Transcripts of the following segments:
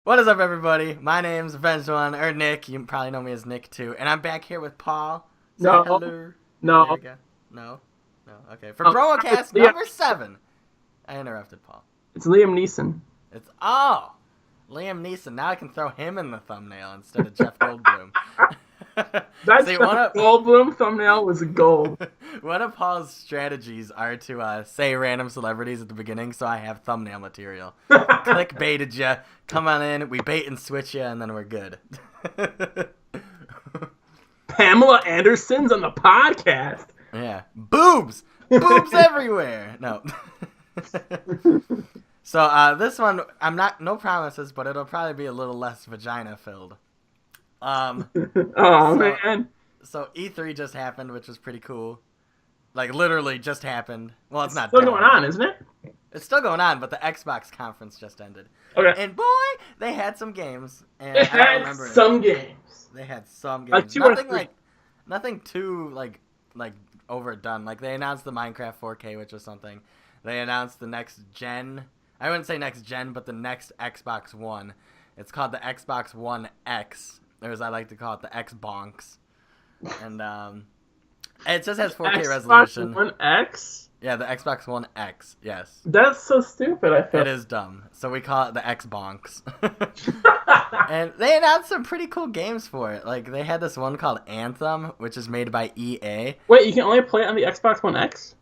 What is up, everybody? My name's Avenged One, or Nick. You probably know me as Nick, too. And I'm back here with Paul. Say No. hello. There No. we go. No? No? Okay. For Bromocast number 7. I interrupted Paul. It's Liam Neeson. Oh! Liam Neeson. Now I can throw him in the thumbnail instead of Jeff Goldblum. That See, Goldblum thumbnail was gold. One of Paul's strategies are to say random celebrities at the beginning, so I have thumbnail material. Clickbaited you. Come on in. We bait and switch you, and then we're good. Pamela Anderson's on the podcast. Yeah. Boobs! Boobs everywhere! No. So, this one, no promises, but it'll probably be a little less vagina-filled. Man. So E3 just happened, which was pretty cool. Like, literally just happened. Well, it's not still going on, isn't it? It's still going on, but the Xbox conference just ended. Okay. And boy, they had some games. And They had some games. They had some games. Nothing too like overdone. Like, they announced the Minecraft 4K, which was something. They announced the next gen. I wouldn't say next gen, but the next Xbox One. It's called the Xbox One X, or as I like to call it, the X-Bonks. And it just has 4K resolution. Xbox One X? Yeah, the Xbox One X, yes. That's so stupid, I feel. It is dumb. So we call it the X-Bonks. And they announced some pretty cool games for it. Like, they had this one called Anthem, which is made by EA. Wait, you can only play it on the Xbox One X?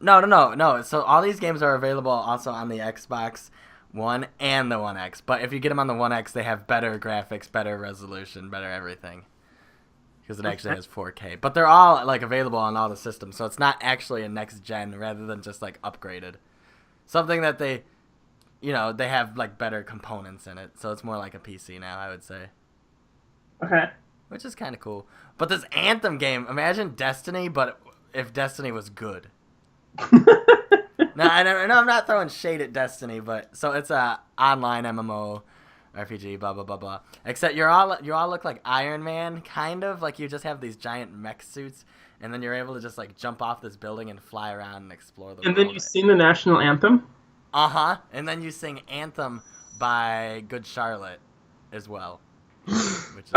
No. So all these games are available also on the Xbox One and the One X. But if you get them on the One X, they have better graphics, better resolution, better everything. Because it actually has 4K. But they're all, like, available on all the systems. So it's not actually a next gen rather than just, like, upgraded. Something that they have, like, better components in it. So it's more like a PC now, I would say. Okay. Which is kind of cool. But this Anthem game, imagine Destiny, but if Destiny was good. No, I'm not throwing shade at Destiny, but so it's a online MMO RPG, blah blah blah blah. Except you all look like Iron Man, kind of like you just have these giant mech suits, and then you're able to just like jump off this building and fly around and explore the world. And then you sing the national anthem. And then you sing Anthem by Good Charlotte as well, which is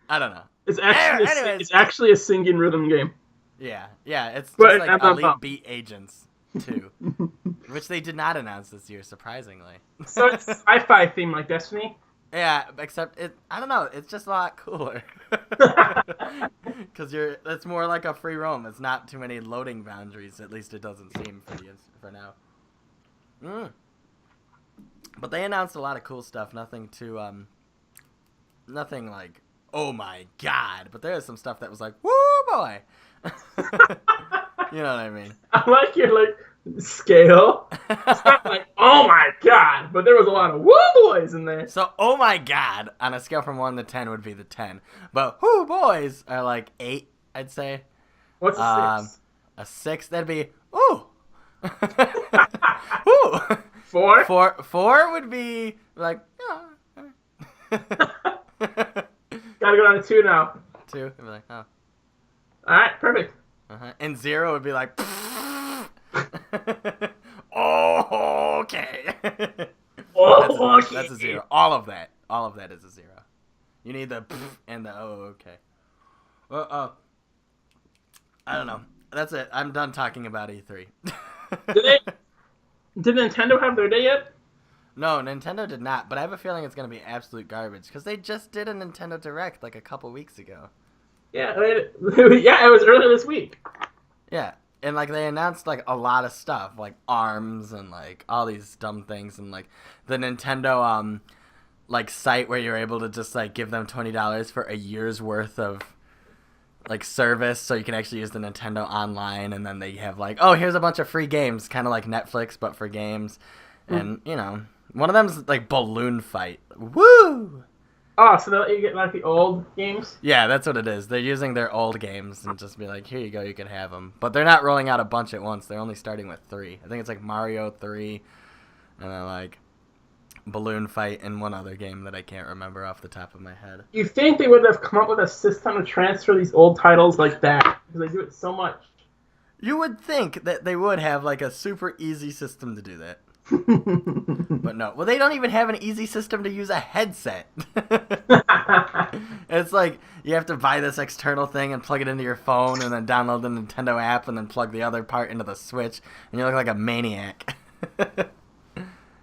I don't know. It's actually a singing rhythm game. Yeah, it's just like Elite Beat Agents, too. Which they did not announce this year, surprisingly. So it's sci-fi theme like Destiny? Yeah, except I don't know, it's just a lot cooler. Because it's more like a free roam. It's not too many loading boundaries, at least it doesn't seem for now. But they announced a lot of cool stuff, nothing like, oh my god, but there was some stuff that was like, woo boy! You know what I mean? I like your scale. It's not like, oh my god, but there was a lot of woo boys in there. So, oh my god, on a scale from 1 to 10 would be the 10. But woo boys are like 8, I'd say. What's a 6? A 6, that'd be, ooh. Ooh. 4? 4 would be like, oh. Gotta go down to 2 now. 2, I'd be like, oh. Alright, perfect. And 0 would be like, oh, okay. That's a 0. All of that is a 0. You need the and the okay. I don't know. That's it. I'm done talking about E3. Did Nintendo have their day yet? No, Nintendo did not, but I have a feeling it's going to be absolute garbage because they just did a Nintendo Direct like a couple weeks ago. Yeah, it was earlier this week. Yeah, and like they announced like a lot of stuff, like ARMS and like all these dumb things, and like the Nintendo like site where you're able to just like give them $20 for a year's worth of like service, so you can actually use the Nintendo online, and then they have like, oh, here's a bunch of free games, kind of like Netflix but for games, and you know, one of them's like Balloon Fight. Woo! Oh, so they'll let you get like the old games? Yeah, that's what it is. They're using their old games and just be like, here you go, you can have them. But they're not rolling out a bunch at once. They're only starting with 3. I think it's like Mario 3, and then like Balloon Fight, and one other game that I can't remember off the top of my head. You think they would have come up with a system to transfer these old titles like that? Because they do it so much. You would think that they would have like a super easy system to do that. But no. Well, they don't even have an easy system to use a headset. It's like you have to buy this external thing and plug it into your phone and then download the Nintendo app and then plug the other part into the Switch, and you look like a maniac.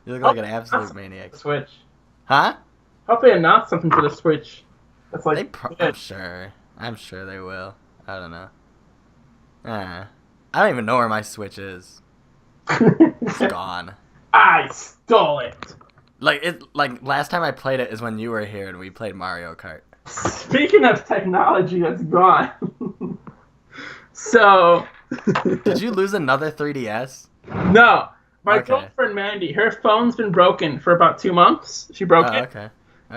You look like an absolute maniac. Switch. Huh? Hope they announce something for the Switch. That's like I'm sure they will. I don't know. I don't even know where my Switch is. It's gone. I stole it. Like last time I played it is when you were here and we played Mario Kart. Speaking of technology that's gone. So Did you lose another 3DS? No. My girlfriend Mandy, her phone's been broken for about 2 months. She broke it. Okay.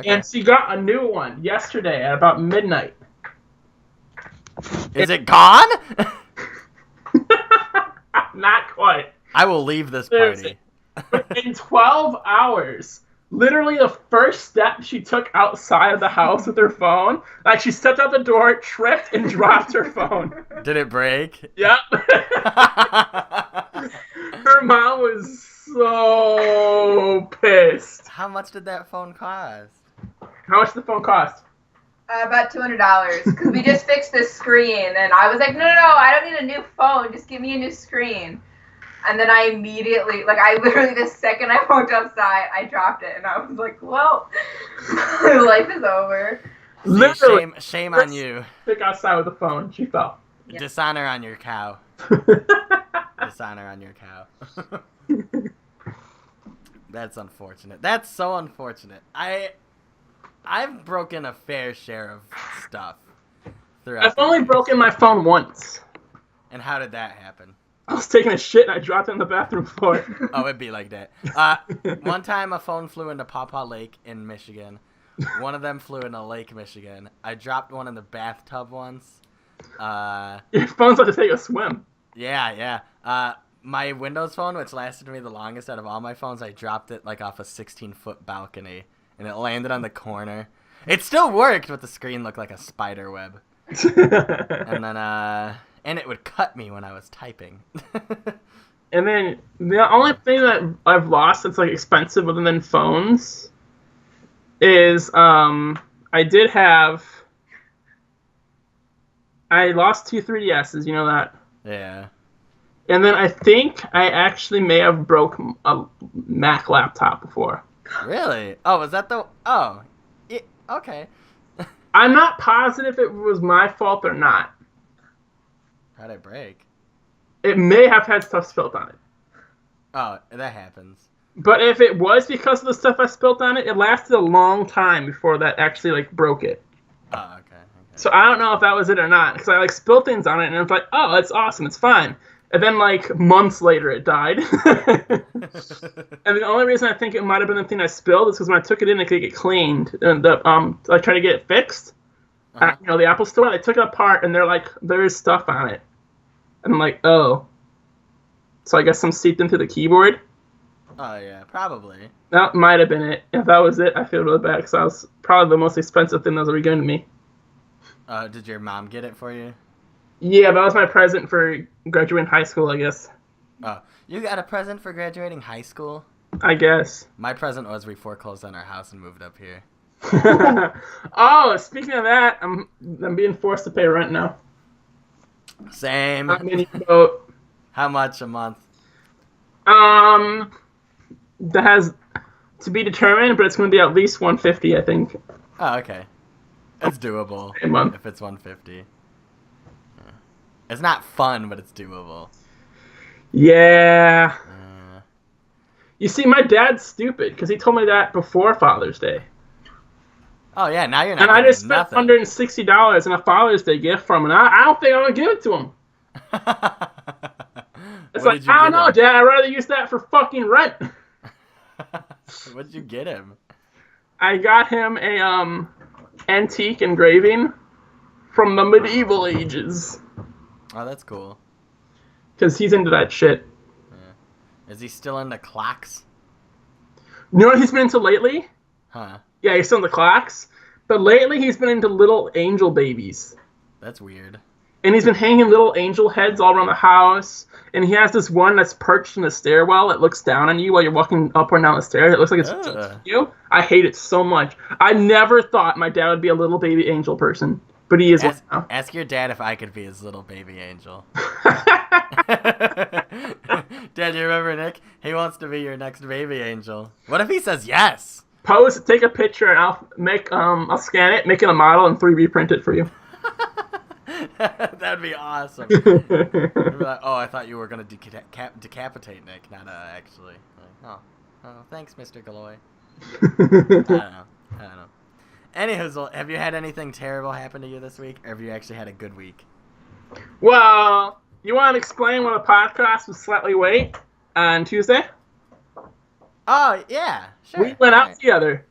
And she got a new one yesterday at about midnight. Is it gone? Not quite. I will leave this party. In 12 hours, literally the first step she took outside of the house with her phone, like she stepped out the door, tripped, and dropped her phone. Did it break? Yep. Her mom was so pissed. How much did that phone cost? How much did the phone cost? About $200, because we just fixed the screen, and I was like, no, I don't need a new phone, just give me a new screen. And then I immediately, literally the second I walked outside, I dropped it, and I was like, well, life is over. Literally. Shame on you. Pick outside with the phone. She fell. Yeah. Dishonor on your cow. Dishonor on your cow. That's unfortunate. That's so unfortunate. I've broken a fair share of stuff throughout. I've only broken my phone once. And how did that happen? I was taking a shit and I dropped it on the bathroom floor. Oh, it'd be like that. One time a phone flew into Pawpaw Lake in Michigan. One of them flew into Lake Michigan. I dropped one in the bathtub once. Your phone's about to take a swim. Yeah. My Windows phone, which lasted me the longest out of all my phones, I dropped it off a 16-foot balcony. And it landed on the corner. It still worked, but the screen looked like a spider web. And then, and it would cut me when I was typing. And then the only thing that I've lost that's expensive other than phones is I lost 2 3DSs, you know that? Yeah. And then I think I actually may have broke a Mac laptop before. Really? Oh, was that the... Oh. Yeah, okay. I'm not positive if it was my fault or not. How'd it break? It may have had stuff spilled on it. Oh, that happens. But if it was because of the stuff I spilled on it, it lasted a long time before that actually broke it. Oh, okay. So I don't know if that was it or not. Because I spilled things on it and I was like, oh, that's awesome, it's fine. And then months later it died. And the only reason I think it might have been the thing I spilled is because when I took it in, I could get cleaned. And I tried to get it fixed. At, the Apple store, they took it apart and they're like, there is stuff on it. And I'm like, oh. So I guess some seeped into the keyboard. Oh, yeah, probably. That might have been it. If that was it, I feel really bad because that was probably the most expensive thing that was ever given to me. Did your mom get it for you? Yeah, that was my present for graduating high school, I guess. Oh, you got a present for graduating high school? I guess. My present was we foreclosed on our house and moved up here. Oh, speaking of that, I'm being forced to pay rent now. Same. I'm in your boat. How much a month? That has to be determined, but it's going to be at least $150, I think. Oh, okay. It's doable A month. if it's $150. Yeah. It's not fun, but it's doable. Yeah. You see, my dad's stupid because he told me that before Father's Day. Oh, yeah, now you're not And I just spent nothing. $160 in a Father's Day gift from him, and I don't think I'm going to give it to him. It's What like, did you I don't get know, him? Dad, I'd rather use that for fucking rent. What'd you get him? I got him a antique engraving from the medieval ages. Oh, that's cool. Because he's into that shit. Yeah. Is he still into clocks? You know what he's been into lately? Huh. Yeah, he's still into clocks. But lately he's been into little angel babies. That's weird. And he's been hanging little angel heads all around the house. And he has this one that's perched in the stairwell that looks down on you while you're walking up or down the stairs. It looks like it's judging you. I hate it so much. I never thought my dad would be a little baby angel person. But he is one now. Ask your dad if I could be his little baby angel. Dad, you remember Nick? He wants to be your next baby angel. What if he says yes? Pose, take a picture, and I'll scan it, make it a model, and 3D print it for you. That'd be awesome. You'd be like, oh, I thought you were gonna decapitate Nick, not actually. Like, oh, thanks, Mr. Galoy. I don't know. Anywho, have you had anything terrible happen to you this week, or have you actually had a good week? Well, you want to explain what a podcast was slightly late on Tuesday? Oh, yeah, sure. We went out together.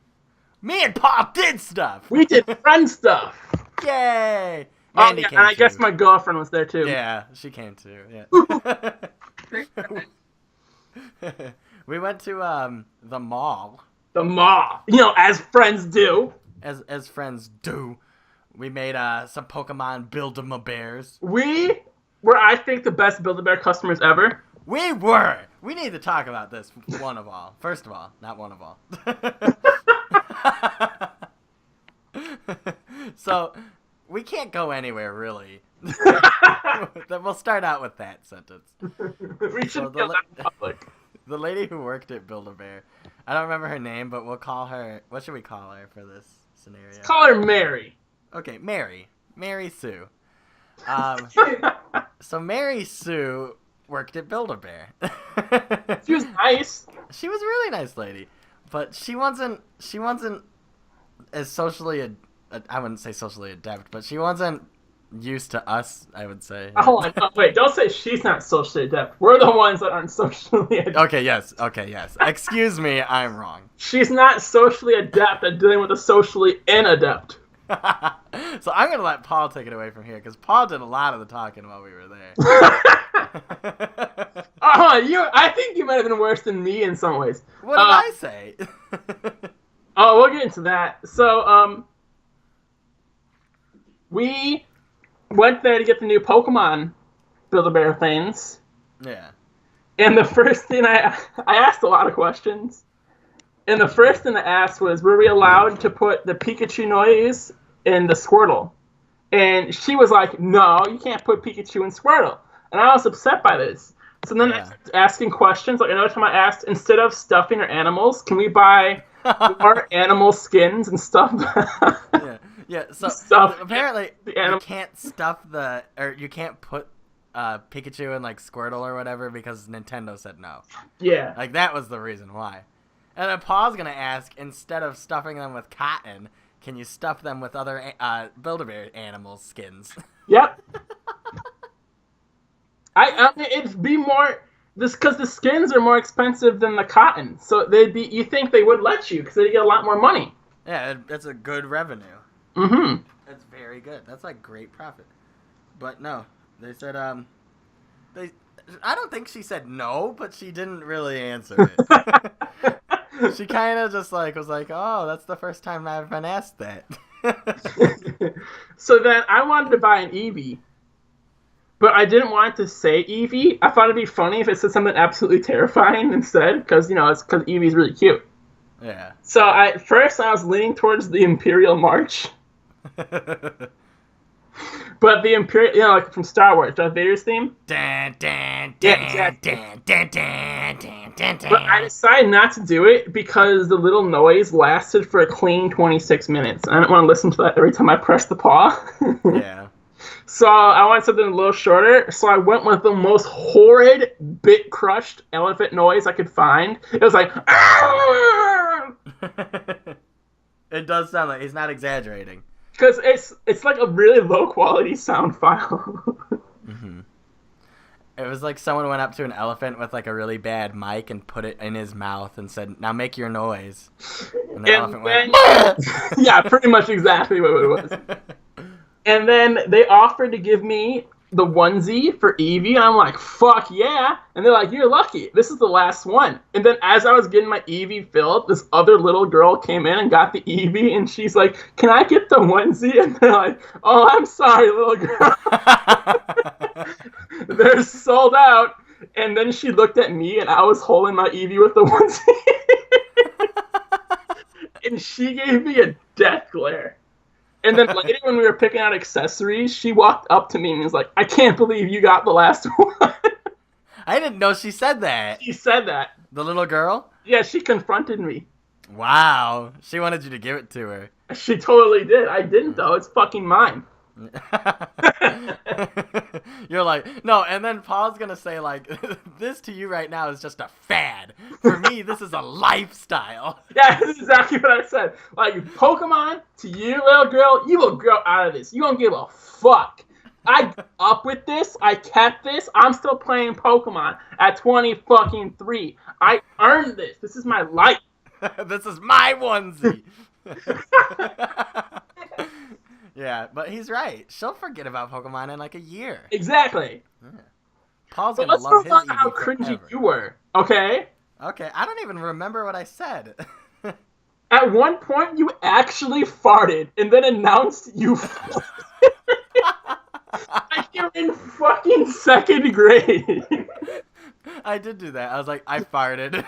Me and Pop did stuff. We did friend stuff. Yay. Mandy came and I guess my girlfriend was there too. Yeah, she came too. Yeah. We went to the mall. The mall. You know, as friends do. As friends do. We made some Pokemon Build-A-Ma-Bears. We were, I think, the best Build-A-Bear customers ever. We were. We need to talk about this, one of all. First of all, not one of all. So, we can't go anywhere, really. We'll start out with that sentence. We should be allowed in public. The lady who worked at Build-A-Bear, I don't remember her name, but we'll call her, what should we call her for this scenario? Let's call her Mary. Okay, Mary Sue. So Mary Sue worked at Build-A-Bear. She was nice. She was a really nice lady, but she wasn't as socially, I wouldn't say socially adept, but she wasn't used to us, I would say. Hold on, no, wait, don't say she's not socially adept. We're the ones that aren't socially adept. Okay, yes. Excuse me, I'm wrong. She's not socially adept at dealing with a socially inadept. So I'm going to let Paul take it away from here, because Paul did a lot of the talking while we were there. I think you might have been worse than me in some ways. What did I say? Oh, we'll get into that. So, we went there to get the new Pokemon Build-A-Bear things. Yeah. And the first thing I asked a lot of questions. And the first thing I asked was, were we allowed to put the Pikachu noise in the Squirtle? And she was like, no, you can't put Pikachu in Squirtle. And I was upset by this. So then I started asking questions. Like another time I asked, instead of stuffing our animals, can we buy more animal skins and stuff? Yeah, so apparently you can't stuff you can't put Pikachu in like Squirtle or whatever because Nintendo said no. Yeah. Like that was the reason why. And then Paul's gonna ask, instead of stuffing them with cotton, can you stuff them with other Build-A-Bear animal skins? Yep. I mean, it'd be more because the skins are more expensive than the cotton, so you think they would let you because they get a lot more money. Yeah, that's a good revenue. Mm-hmm. That's very good. That's like great profit. But no, they said I don't think she said no, but she didn't really answer it. She kind of just was like, oh, that's the first time I've been asked that. So then I wanted to buy an Eevee, but I didn't want to say Eevee. I thought it'd be funny if it said something absolutely terrifying instead, because it's because Eevee's really cute. Yeah. So at first I was leaning towards the Imperial March. But the Imperial, like from Star Wars, Darth Vader's theme. Dun, dun, dun, yeah, exactly. Dun, dun, dun, dun, dun, dun. But I decided not to do it because the little noise lasted for a clean 26 minutes. I didn't want to listen to that every time I pressed the paw. Yeah. So I wanted something a little shorter, so I went with the most horrid, bit-crushed elephant noise I could find. It was like, It does sound like he's not exaggerating. Because it's like a really low-quality sound file. Mm-hmm. It was like someone went up to an elephant with like a really bad mic and put it in his mouth and said, now make your noise. And the elephant went, yeah, pretty much exactly what it was. And then they offered to give me the onesie for Evie, and I'm like, fuck yeah. And they're like, you're lucky. This is the last one. And then as I was getting my Eevee filled, this other little girl came in and got the Eevee, and she's like, can I get the onesie? And they're like, oh, I'm sorry, little girl. They're sold out. And then she looked at me, and I was holding my Eevee with the onesie. And she gave me a death glare. And then later when we were picking out accessories, she walked up to me and was like, I can't believe you got the last one. I didn't know she said that. She said that. The little girl? Yeah, she confronted me. Wow. She wanted you to give it to her. She totally did. I didn't, though. It's fucking mine. You're like, no, and then Paul's gonna say, like, this to you right now is just a fad. For me, this is a lifestyle. Yeah, that's exactly what I said. Like, Pokemon, to you, little girl, you will grow out of this. You don't give a fuck. I grew up with this. I kept this. I'm still playing Pokemon at 23. I earned this. This is my life. This is my onesie. Yeah, but he's right. She'll forget about Pokemon in like a year. Exactly. Yeah. Paul's But gonna let's love his talk about Eevee how cringy forever. you were, okay? Okay, I don't even remember what I said. At one point, you actually farted and then announced you farted. Like you're in fucking second grade. I did do that. I was like, I farted.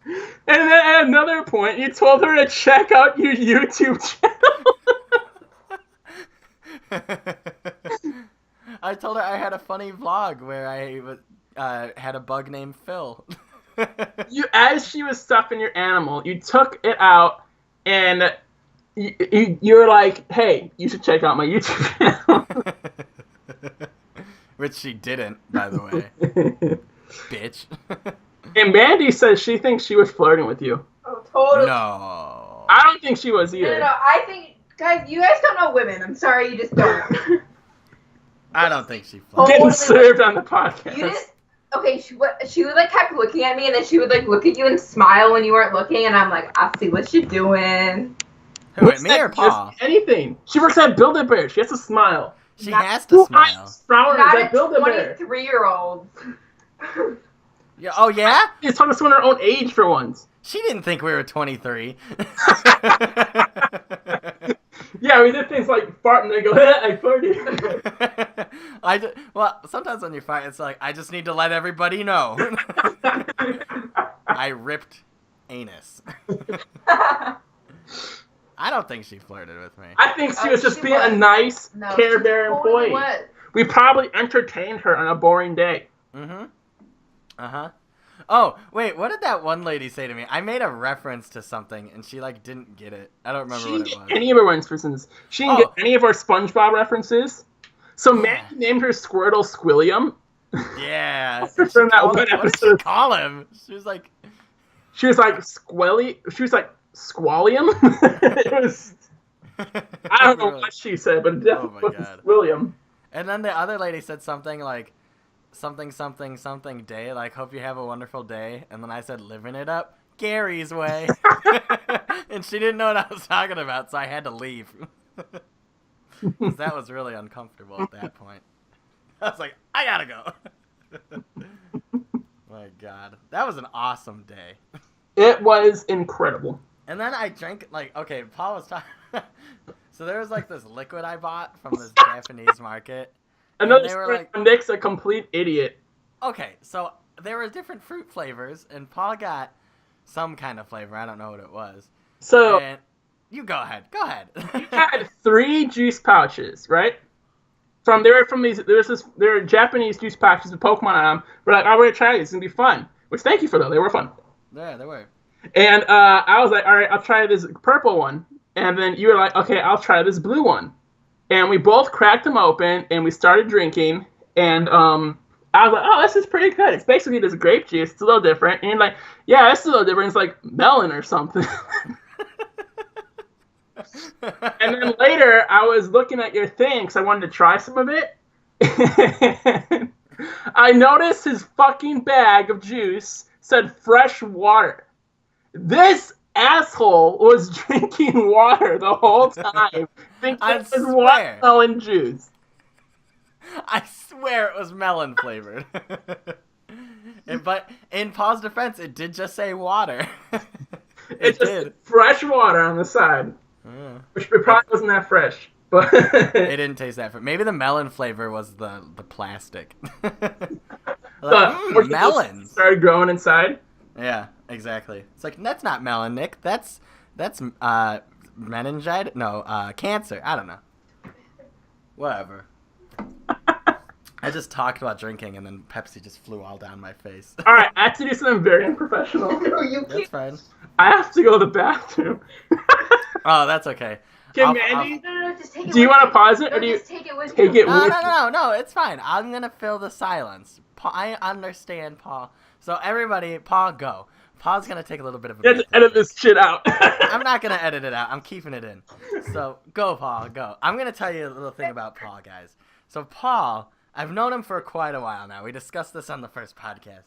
And then at another point, you told her to check out your YouTube channel. I told her I had a funny vlog where I had a bug named Phil. As she was stuffing your animal, you took it out and you were like, hey, you should check out my YouTube channel. Which she didn't, by the way. Bitch. And Mandy says she thinks she was flirting with you. Oh, totally. No. I don't think she was either. No, I think, guys, you guys don't know women. I'm sorry, you just don't. I don't think she Totally. Getting served on the podcast. You just, okay, she would like kept looking at me, and then she would like look at you and smile when you weren't looking, and I'm like, I see what you're doing. Who, What's me that? or Paul? Anything. She works at Build-A-Bear. She has to smile. She Not- has to smile. Sprouters Not at a Build-A-Bear. 23-year-old. Yeah, oh, yeah? She's talking to someone her own age for once. She didn't think we were 23. Yeah, we did things like fart and then go, I farted. Well, sometimes when you fart, it's like, I just need to let everybody know. I ripped anus. I don't think she flirted with me. I think she was just she being a was. nice No, Care she Bear totally employee. was. We probably entertained her on a boring day. Mm-hmm. Uh-huh. Oh, wait, what did that one lady say to me? I made a reference to something, and she, like, didn't get it. I don't remember She what didn't it get was. any of her references. She didn't get any of our SpongeBob references. So Maggie named her Squirtle Squilliam. Yeah. From that one What did she episode. call him? She was like... She was like Squelly. She was like Squallium. It was. I don't know what she said, but it definitely Oh my was God. William. And then the other lady said something like, something day, like, hope you have a wonderful day. And then I said, living it up Gary's way. And she didn't know what I was talking about, so I had to leave. 'Cause that was really uncomfortable at that point. I was like, I gotta go. My God. That was an awesome day. It was incredible. And then I drank, like, okay, Paul was talking. So there was, like, this liquid I bought from this Japanese market. Another they were story like- on Nick's a complete idiot. Okay, so there were different fruit flavors, and Paul got some kind of flavor. I don't know what it was. So And you go ahead. Go ahead. we had 3 juice pouches, right? There were Japanese juice pouches with Pokemon on them. We're like, oh, we're gonna try these. It's gonna be fun. Which thank you for that. They were fun. Yeah, they were. And I was like, all right, I'll try this purple one. And then you were like, okay, I'll try this blue one. And we both cracked them open, and we started drinking. And I was like, oh, this is pretty good. It's basically this grape juice. It's a little different. And you're like, yeah, it's a little different. It's like melon or something. And then later, I was looking at your thing because I wanted to try some of it. And I noticed his fucking bag of juice said fresh water. This asshole was drinking water the whole time, thinking I it was swear. watermelon juice. I swear it was melon flavored. But in Paul's defense, it did just say water. It just did. Fresh water on the side, which probably wasn't that fresh. But it didn't taste that fresh. Maybe the melon flavor was the plastic. Melons started growing inside. Yeah, exactly. It's like, that's not melon, Nick. That's meningitis. No, cancer. I don't know. Whatever. I just talked about drinking, and then Pepsi just flew all down my face. All right, I have to do something very unprofessional. That's fine. I have to go to the bathroom. Oh, that's okay. Okay, Mandy, No, just take it. do you want to pause it, or do you just take it with take you? it No, with no, it's fine. I'm gonna fill the silence. I understand, Paul. So everybody, Paul, go. Paul's gonna take a little bit of a You have to edit this shit out. I'm not gonna edit it out. I'm keeping it in. So go, Paul, go. I'm gonna tell you a little thing about Paul, guys. So Paul, I've known him for quite a while now. We discussed this on the first podcast.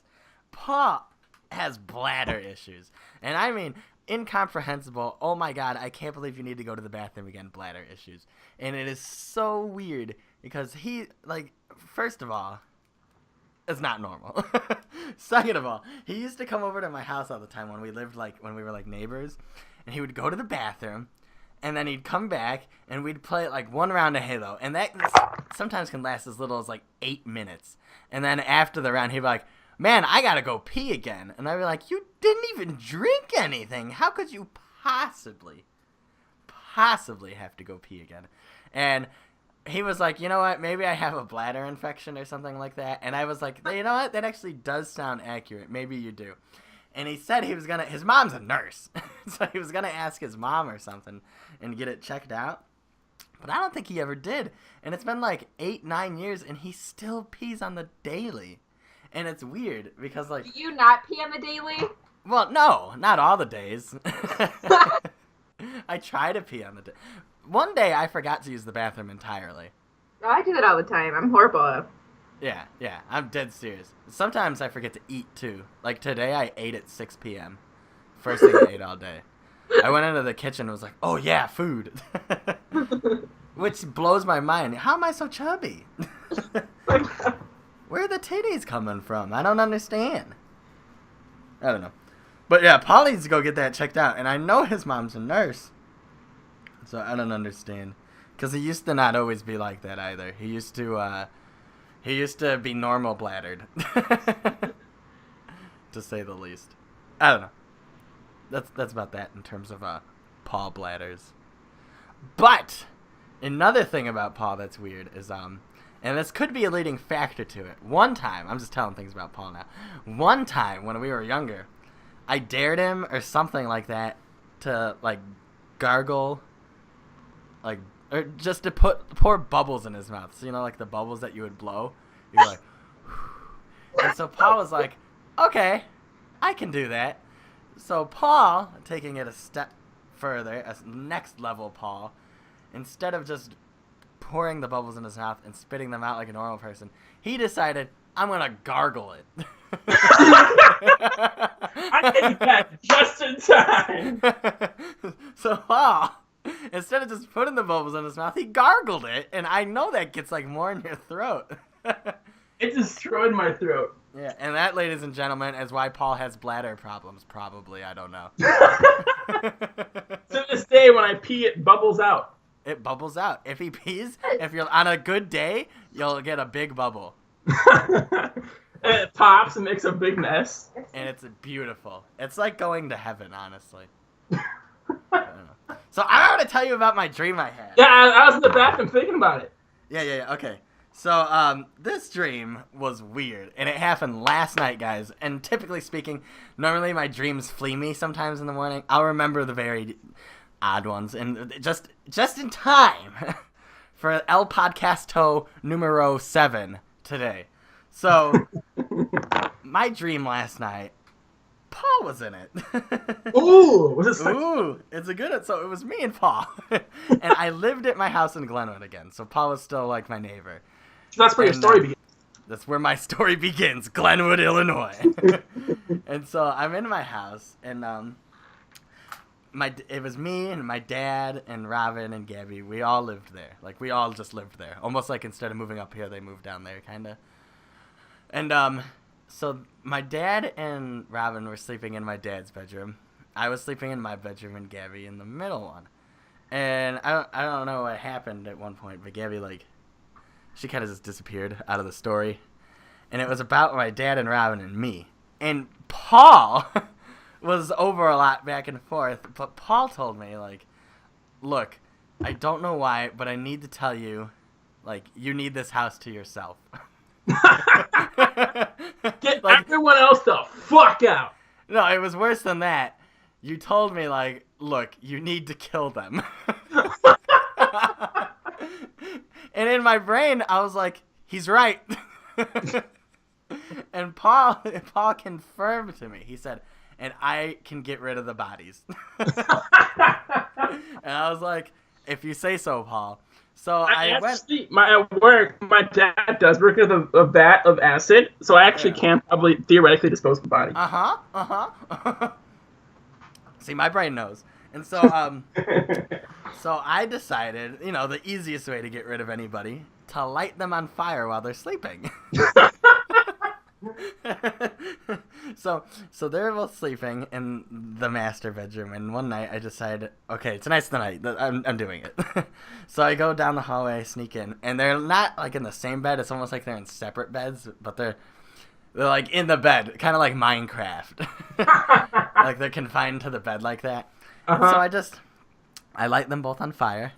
Paul has bladder issues, and I mean incomprehensible. Oh my God, I can't believe you need to go to the bathroom again. Bladder issues, and it is so weird because he, like, first of all, it's not normal. Second of all, he used to come over to my house all the time when we were like neighbors, and he would go to the bathroom, and then he'd come back, and we'd play like one round of Halo, and that sometimes can last as little as like 8 minutes. And then after the round, he'd be like, "Man, I gotta go pee again," and I'd be like, "You didn't even drink anything. How could you possibly have to go pee again?" And he was like, "You know what? Maybe I have a bladder infection or something like that." And I was like, "You know what? That actually does sound accurate. Maybe you do." And he said his mom's a nurse. So he was going to ask his mom or something and get it checked out. But I don't think he ever did. And it's been like 8-9 years, and he still pees on the daily. And it's weird because, like... Do you not pee on the daily? Well, no, not all the days. I try to pee on the day. One day I forgot to use the bathroom entirely. No, I do that all the time. I'm horrible. Yeah, I'm dead serious. Sometimes I forget to eat, too. Like today, I ate at 6 p.m. First thing I ate all day. I went into the kitchen and was like, oh yeah, food. Which blows my mind. How am I so chubby? Where are the titties coming from? I don't understand. I don't know. But yeah, Paul needs to go get that checked out. And I know his mom's a nurse. So I don't understand. Because he used to not always be like that either. He used to be normal bladdered. To say the least. I don't know. That's about that in terms of Paul bladders. But another thing about Paul that's weird is and this could be a leading factor to it. One time, I'm just telling things about Paul now. One time when we were younger, I dared him or something like that to like gargle, like, or just to pour bubbles in his mouth. So, you know, like the bubbles that you would blow. You're like, and so Paul was like, okay, I can do that. So Paul, taking it a step further, a next level Paul, instead of just pouring the bubbles in his mouth and spitting them out like a normal person, he decided, I'm going to gargle it. I did that just in time. So Paul, instead of just putting the bubbles in his mouth, he gargled it, and I know that gets like more in your throat. It destroyed my throat. Yeah, and that, ladies and gentlemen, is why Paul has bladder problems. Probably, I don't know. To this day, when I pee, it bubbles out. It bubbles out. If he pees, if you're on a good day, you'll get a big bubble. And it pops and makes a big mess. And it's beautiful. It's like going to heaven, honestly. I don't know. So I want to tell you about my dream I had. Yeah, I was in the bathroom thinking about it. Yeah, okay. So, this dream was weird, and it happened last night, guys. And typically speaking, normally my dreams flee me sometimes in the morning. I'll remember the very odd ones, and just in time for El Podcasto numero 7 today. So, my dream last night, Paul was in it. Ooh, was it Ooh, it's a good one. So it was me and Paul. And I lived at my house in Glenwood again, so Paul was still like my neighbor. So that's where your story begins. That's where my story begins, Glenwood, Illinois. And so I'm in my house, and it was me and my dad and Robin and Gabby. We all lived there. Like, we all just lived there. Almost like instead of moving up here, they moved down there, kind of. And, so my dad and Robin were sleeping in my dad's bedroom. I was sleeping in my bedroom and Gabby in the middle one. And I don't know what happened at one point, but Gabby, like, she kind of just disappeared out of the story. And it was about my dad and Robin and me. And Paul was over a lot back and forth, but Paul told me, like, look, I don't know why, but I need to tell you, like, you need this house to yourself. Get like, everyone else the fuck out. No, it was worse than that. You told me, like, look, you need to kill them. And in my brain, I was like, he's right. And Paul confirmed to me. He said, and I can get rid of the bodies. And I was like, if you say so, Paul. So at work, my dad does work with a vat of acid, so I actually can probably theoretically dispose of the body. See, my brain knows. And so, so I decided, you know, the easiest way to get rid of anybody, to light them on fire while they're sleeping. So they're both sleeping in the master bedroom, and one night I decided, okay, tonight's the night that I'm doing it. So I go down the hallway, sneak in, and they're not like in the same bed. It's almost like they're in separate beds, but they're like in the bed, kind of like Minecraft. Like they're confined to the bed like that. So I light them both on fire,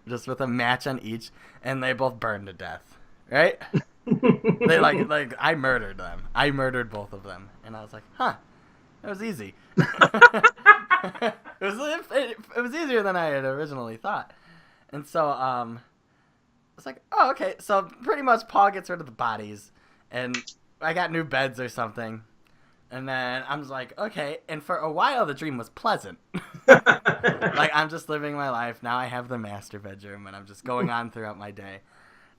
just with a match on each, and they both burn to death. Right? They like I murdered them. I murdered both of them, and I was like, huh, that was easy. It was easier than I had originally thought, and so I was like, oh, okay. So pretty much Paul gets rid of the bodies, and I got new beds or something, and then I was like, okay. And for a while, the dream was pleasant. Like I'm just living my life now. I have the master bedroom, and I'm just going on throughout my day.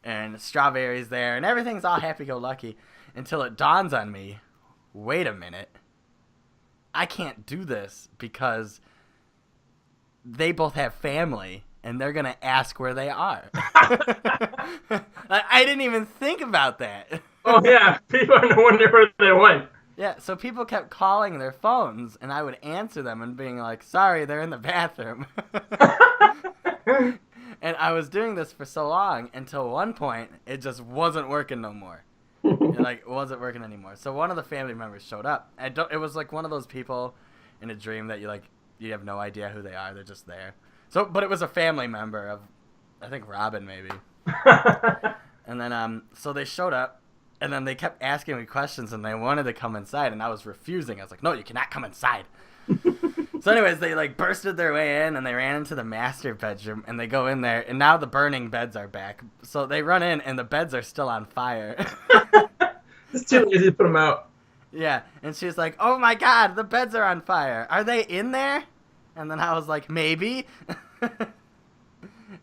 And Strawberry's there, and everything's all happy-go-lucky until it dawns on me, wait a minute, I can't do this because they both have family, and they're going to ask where they are. Like, I didn't even think about that. Oh, yeah, people are wondering where they went. Yeah, so people kept calling their phones, and I would answer them and being like, sorry, they're in the bathroom. And I was doing this for so long until one point it just wasn't working no more. It wasn't working anymore. So one of the family members showed up. It was like one of those people in a dream that you have no idea who they are. They're just there. So, but it was a family member of, I think Robin maybe. And then so they showed up, and then they kept asking me questions, and they wanted to come inside, and I was refusing. I was like, no, you cannot come inside. So anyways, they like bursted their way in, and they ran into the master bedroom, and they go in there, and now the burning beds are back. So they run in, and the beds are still on fire. It's too easy to put them out. Yeah, and she's like, oh my god, the beds are on fire. Are they in there? And then I was like, maybe.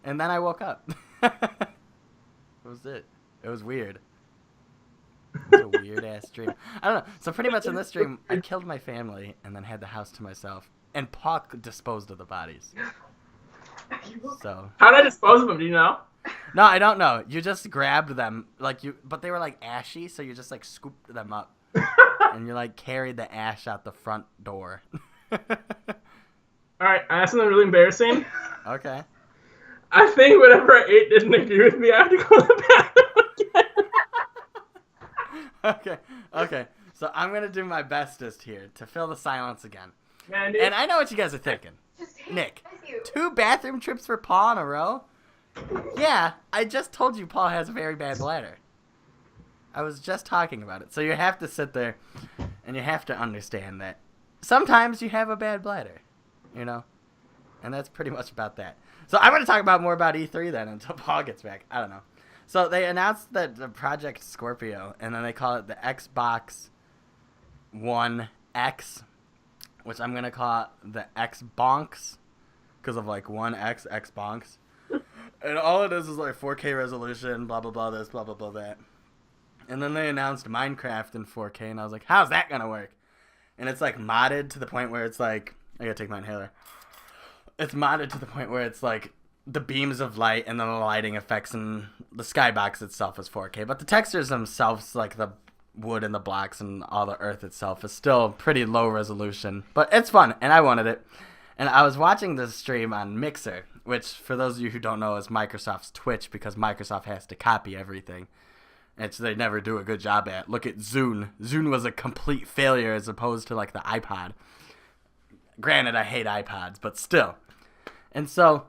And then I woke up. That was it. It was weird. It was a weird-ass dream. I don't know. So pretty much in this dream, I killed my family and then had the house to myself. And Paul disposed of the bodies. So how did I dispose of them? Do you know? No, I don't know. You just grabbed them, but they were like ashy, so you just like scooped them up, and you like carried the ash out the front door. All right, I have something really embarrassing. Okay. I think whatever I ate didn't agree with me. I have to go to the bathroom again. Okay. So I'm gonna do my bestest here to fill the silence again. Man, and I know what you guys are thinking. Nick, 2 bathroom trips for Paul in a row? Yeah, I just told you Paul has a very bad bladder. I was just talking about it. So you have to sit there and you have to understand that sometimes you have a bad bladder, you know? And that's pretty much about that. So I'm going to talk about more about E3 then until Paul gets back. I don't know. So they announced that the Project Scorpio, and then they call it the Xbox One X, which I'm going to call it the X-Bonks because of like 1X, X-Bonks. And all it is like 4K resolution, blah, blah, blah, this, blah, blah, blah, that. And then they announced Minecraft in 4K, and I was like, how's that going to work? And it's like modded to the point where it's like I gotta take my inhaler. It's modded to the point where it's like the beams of light and then the lighting effects, and the skybox itself is 4K, but the textures themselves, like the wood and the blocks and all the earth itself, is still pretty low resolution. But it's fun, and I wanted it. And I was watching this stream on Mixer, which, for those of you who don't know, is Microsoft's Twitch, because Microsoft has to copy everything. They never do a good job at. Look at Zune. Zune was a complete failure as opposed to like the iPod. Granted, I hate iPods, but still. And so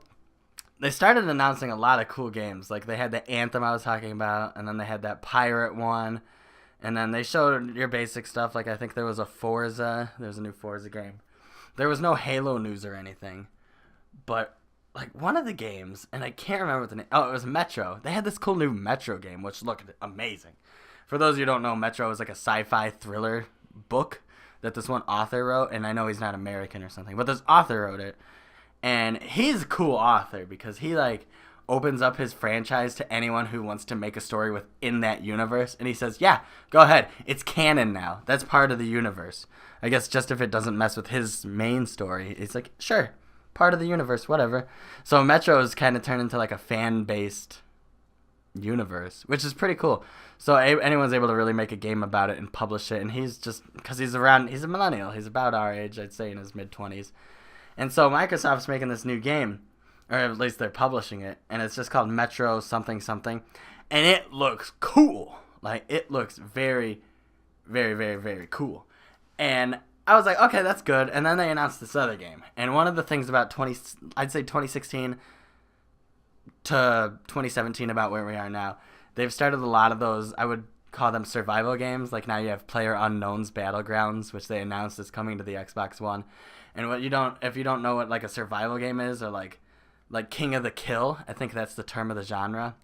they started announcing a lot of cool games. Like they had the Anthem I was talking about, and then they had that pirate one, and then they showed your basic stuff. Like I think there was a Forza. There was a new Forza game. There was no Halo news or anything, but like one of the games, and I can't remember what the name. Oh, it was Metro. They had this cool new Metro game, which looked amazing. For those of you who don't know, Metro is like a sci-fi thriller book that this one author wrote, and I know he's not American or something, but this author wrote it, and he's a cool author because he like opens up his franchise to anyone who wants to make a story within that universe, and he says, yeah, go ahead, it's canon now, that's part of the universe. I guess just if it doesn't mess with his main story, it's like, sure, part of the universe, whatever. So Metro's kind of turned into like a fan-based universe, which is pretty cool. So anyone's able to really make a game about it and publish it, and he's just, because he's a millennial, he's about our age, I'd say in his mid-20s. And so Microsoft's making this new game, or at least they're publishing it, and it's just called Metro something something, and it looks cool. Like, it looks very, very, very, very cool. And I was like, okay, that's good. And then they announced this other game. And one of the things about 2016 to 2017 about where we are now, they've started a lot of those, I would call them survival games. Like now you have PlayerUnknown's Battlegrounds, which they announced is coming to the Xbox One. And if you don't know what like a survival game is, or like King of the Kill, I think that's the term of the genre.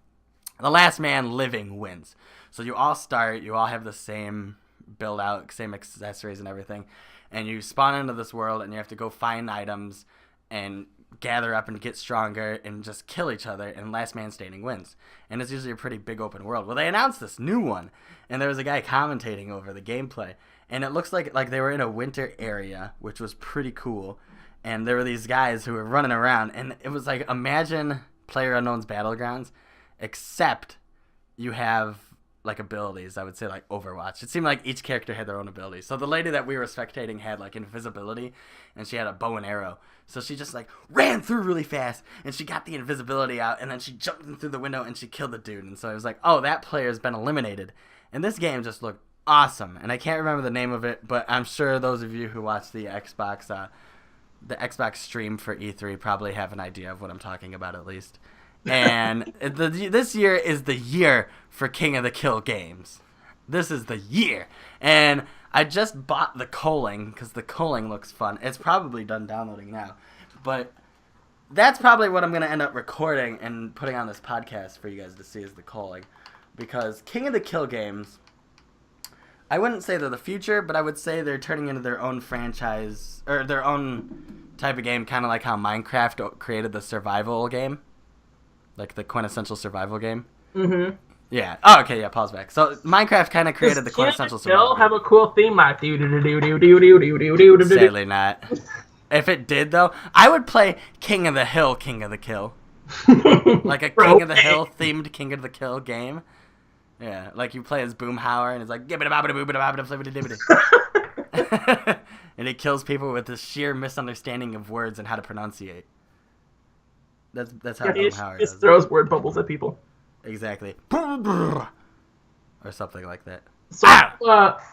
The last man living wins. So you all start, you all have the same build out, same accessories and everything, and you spawn into this world and you have to go find items and gather up and get stronger and just kill each other, and last man standing wins. And it's usually a pretty big open world. Well, they announced this new one, and there was a guy commentating over the gameplay, and it looks like they were in a winter area, which was pretty cool, and there were these guys who were running around, and it was like, imagine PlayerUnknown's Battlegrounds, except you have like abilities. I would say like Overwatch. It seemed like each character had their own abilities. So the lady that we were spectating had like invisibility, and she had a bow and arrow. So she just like ran through really fast, and she got the invisibility out, and then she jumped in through the window and she killed the dude. And so I was like, oh, that player's been eliminated. And this game just looked awesome. And I can't remember the name of it, but I'm sure those of you who watch the Xbox stream for E3 probably have an idea of what I'm talking about at least. And this year is the year for King of the Kill games. This is the year. And I just bought the culling because the culling looks fun. It's probably done downloading now. But that's probably what I'm going to end up recording and putting on this podcast for you guys to see, is the culling. Because King of the Kill games, I wouldn't say they're the future, but I would say they're turning into their own franchise, or their own type of game, kind of like how Minecraft created the survival game. Like the quintessential survival game. Mm-hmm. Yeah. Oh, okay. Yeah. Pause back. So Minecraft kind of created the quintessential survival game. Have a cool theme like Sadly not. If it did though, I would play King of the Hill, King of the Kill. Like a King of the Hill themed King of the Kill game. Yeah. Like you play as Boomhauer and it's like and he kills people with this sheer misunderstanding of words and how to pronunciate. That's how Boomhauer does. Just throws word bubbles at people. Exactly. Or something like that. So,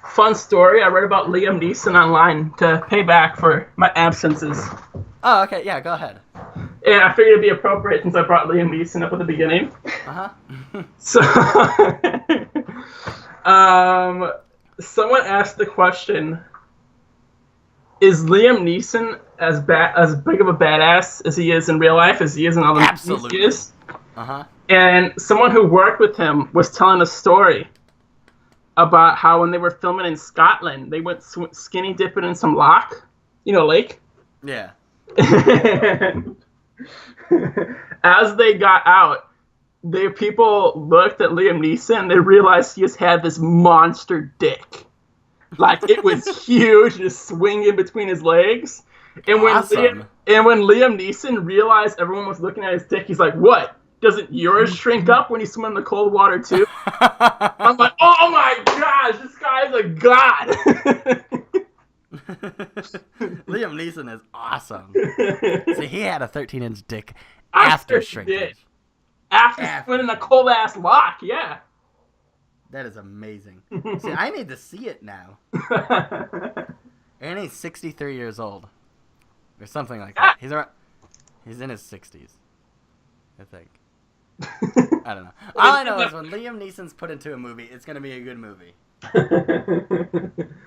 fun story. I read about Liam Neeson online to pay back for my absences. Oh, okay. Yeah, go ahead. Yeah, I figured it'd be appropriate since I brought Liam Neeson up at the beginning. Uh-huh. So, someone asked the question, is Liam Neeson as big of a badass as he is in real life, as he is in all the movies he is? Uh-huh. And someone who worked with him was telling a story about how when they were filming in Scotland, they went skinny dipping in some loch, lake. Yeah. As they got out, people looked at Liam Neeson and they realized he just had this monster dick. Like, it was huge, just swinging between his legs. And when Awesome. when Liam Neeson realized everyone was looking at his dick, he's like, "What? Doesn't yours shrink up when you swim in the cold water too?" I'm like, "Oh my gosh, this guy's a god." Liam Neeson is awesome. See, he had a 13-inch dick after shrinkage. After swimming in a cold ass lock, yeah. That is amazing. See, I need to see it now. And he's 63 years old. Or something like that. He's in his 60s. I think. I don't know. All I know is when Liam Neeson's put into a movie, it's going to be a good movie.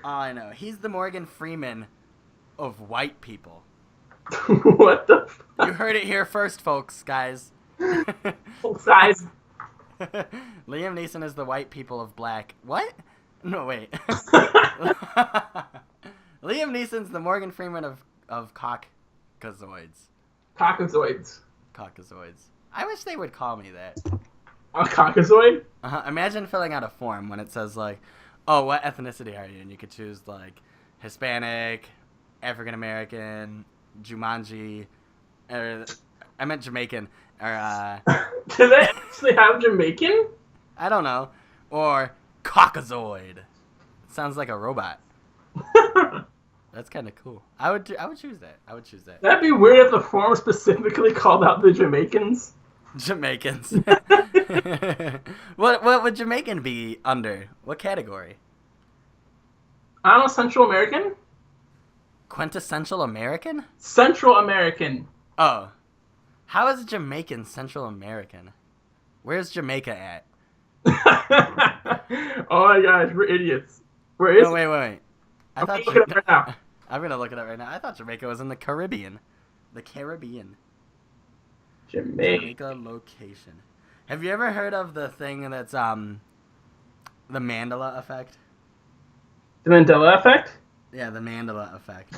All I know. He's the Morgan Freeman of white people. What the fuck? You heard it here first, folks, guys. Size. Liam Neeson is the white people of black. What? No, wait. Liam Neeson's the Morgan Freeman of caucasoids. Caucasoids. Caucasoids. I wish they would call me that. A caucasoid? Imagine filling out a form when it says, like, oh, what ethnicity are you? And you could choose, like, Hispanic, African American, Jumanji, or I meant Jamaican, or, Do they actually have Jamaican? I don't know, or Caucasoid. Sounds like a robot. That's kind of cool. I would choose that. I would choose that. That'd be weird if the form specifically called out the Jamaicans. Jamaicans. What would Jamaican be under? What category? I don't know, Central American? Quintessential American? Central American. Oh. How is Jamaican Central American? Where's Jamaica at? Oh my gosh, we're idiots. Where is No, wait. I'm gonna look it up right now. I'm gonna look it up right now. I thought Jamaica was in the Caribbean. The Caribbean. Jamaica. Jamaica location. Have you ever heard of the thing that's the Mandela effect? The Mandela effect? Yeah, the Mandela effect.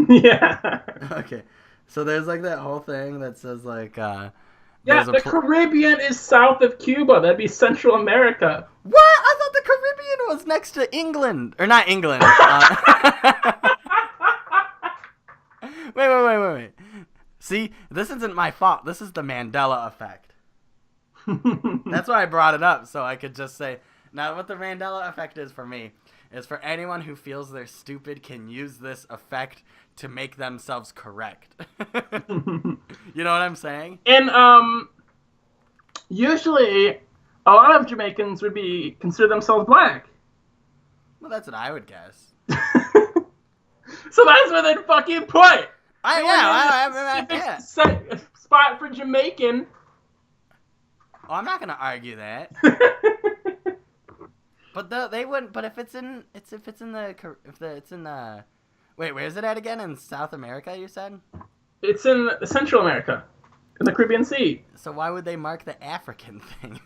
Yeah. Okay. So there's like that whole thing that says like Yeah, there's the Caribbean is south of Cuba. That'd be Central America. What? I thought the Caribbean was next to England. Or not England. Wait. See, this isn't my fault. This is the Mandela effect. That's why I brought it up, so I could just say, now what the Mandela effect is for me is for anyone who feels they're stupid can use this effect to make themselves correct. You know what I'm saying? And usually a lot of Jamaicans would be consider themselves black. Well, that's what I would guess. So that's where they'd fucking put. Yeah. Spot for Jamaican. Oh, I'm not gonna argue that. But they wouldn't. But if it's in the wait, where is it at again? In South America, you said? It's in Central America, in the Caribbean Sea. So why would they mark the African thing?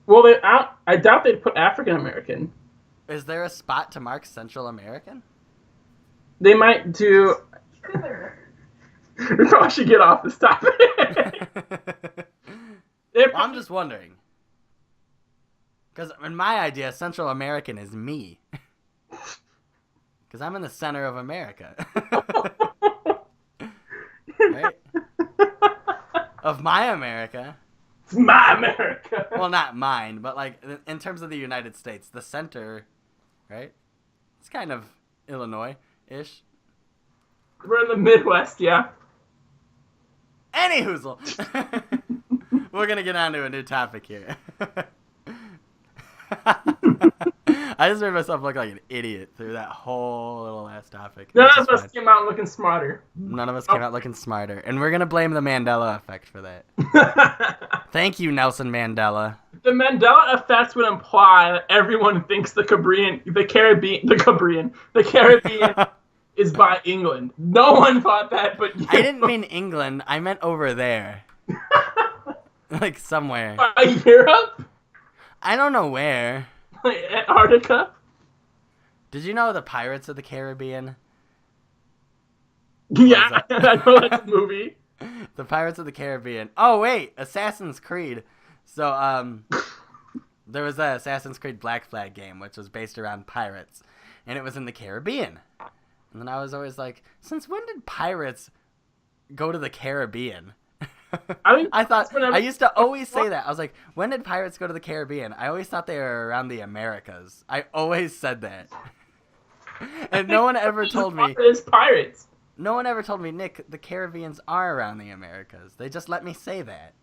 Well, I doubt they'd put African American. Is there a spot to mark Central American? They might do. We probably should get off this topic. Well, I'm just wondering. Because in my idea, Central American is me. Because I'm in the center of America. Right? Of my America. It's my America. Well, not mine, but like in terms of the United States, the center, right? It's kind of Illinois-ish. We're in the Midwest, yeah. Any hoozle. We're going to get on to a new topic here. I just made myself look like an idiot through that whole little ass topic. None of us came out looking smarter. None of us came out looking smarter. And we're going to blame the Mandela effect for that. Thank you, Nelson Mandela. The Mandela effect would imply that everyone thinks the Caribbean is by England. No one thought that, but you. I didn't mean England. I meant over there. Like somewhere. Europe? I don't know where. Like Antarctica? Did you know the Pirates of the Caribbean? Yeah, I know that's a movie. The Pirates of the Caribbean. Oh, wait. Assassin's Creed. So, there was that Assassin's Creed Black Flag game, which was based around pirates. and it was in the Caribbean. And then I was always like, since when did pirates go to the Caribbean? I used to always say that. I was like, when did pirates go to the Caribbean? I always thought they were around the Americas. I always said that. And no one ever told me. It's pirates. No one ever told me, Nick, the Caribbeans are around the Americas. They just let me say that.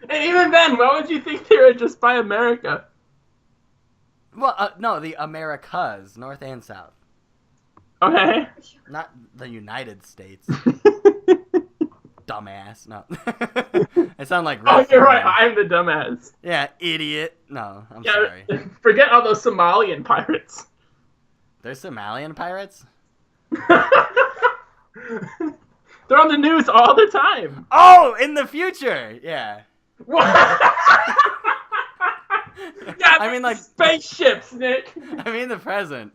And even then, why would you think they were just by America? Well, no, the Americas, North and South. Okay. Not the United States. Dumbass. No. I sound like... Oh, you're right. I'm the dumbass. Yeah, idiot. No, I'm sorry. Forget all those Somalian pirates. They're Somalian pirates? They're on the news all the time. Oh, in the future. Yeah. What? Yeah, I mean, like spaceships, Nick. I mean the present.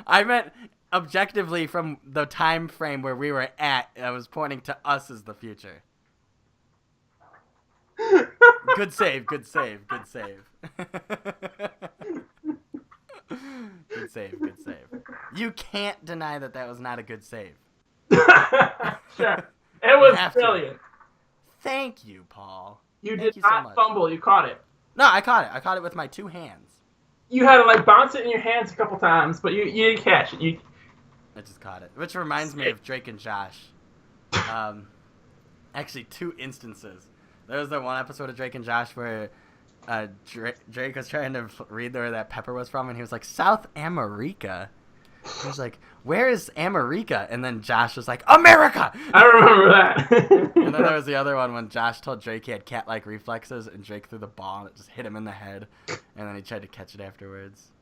I meant objectively from the time frame where we were at. I was pointing to us as the future. Good save. Good save. Good save. Good save. Good save. You can't deny that was not a good save. Sure. It was brilliant. Thank you, Paul. You did not fumble. You caught it. No, I caught it. I caught it with my 2 hands. You had to like bounce it in your hands a couple times, but you didn't catch it. I just caught it. Which reminds me of Drake and Josh. Actually, 2 instances. There was the one episode of Drake and Josh where Drake was trying to read where that pepper was from, and he was like, South America. He was like, where is America? And then Josh was like, America! I remember that. And then there was the other one when Josh told Drake he had cat-like reflexes, and Drake threw the ball, and it just hit him in the head. And then he tried to catch it afterwards.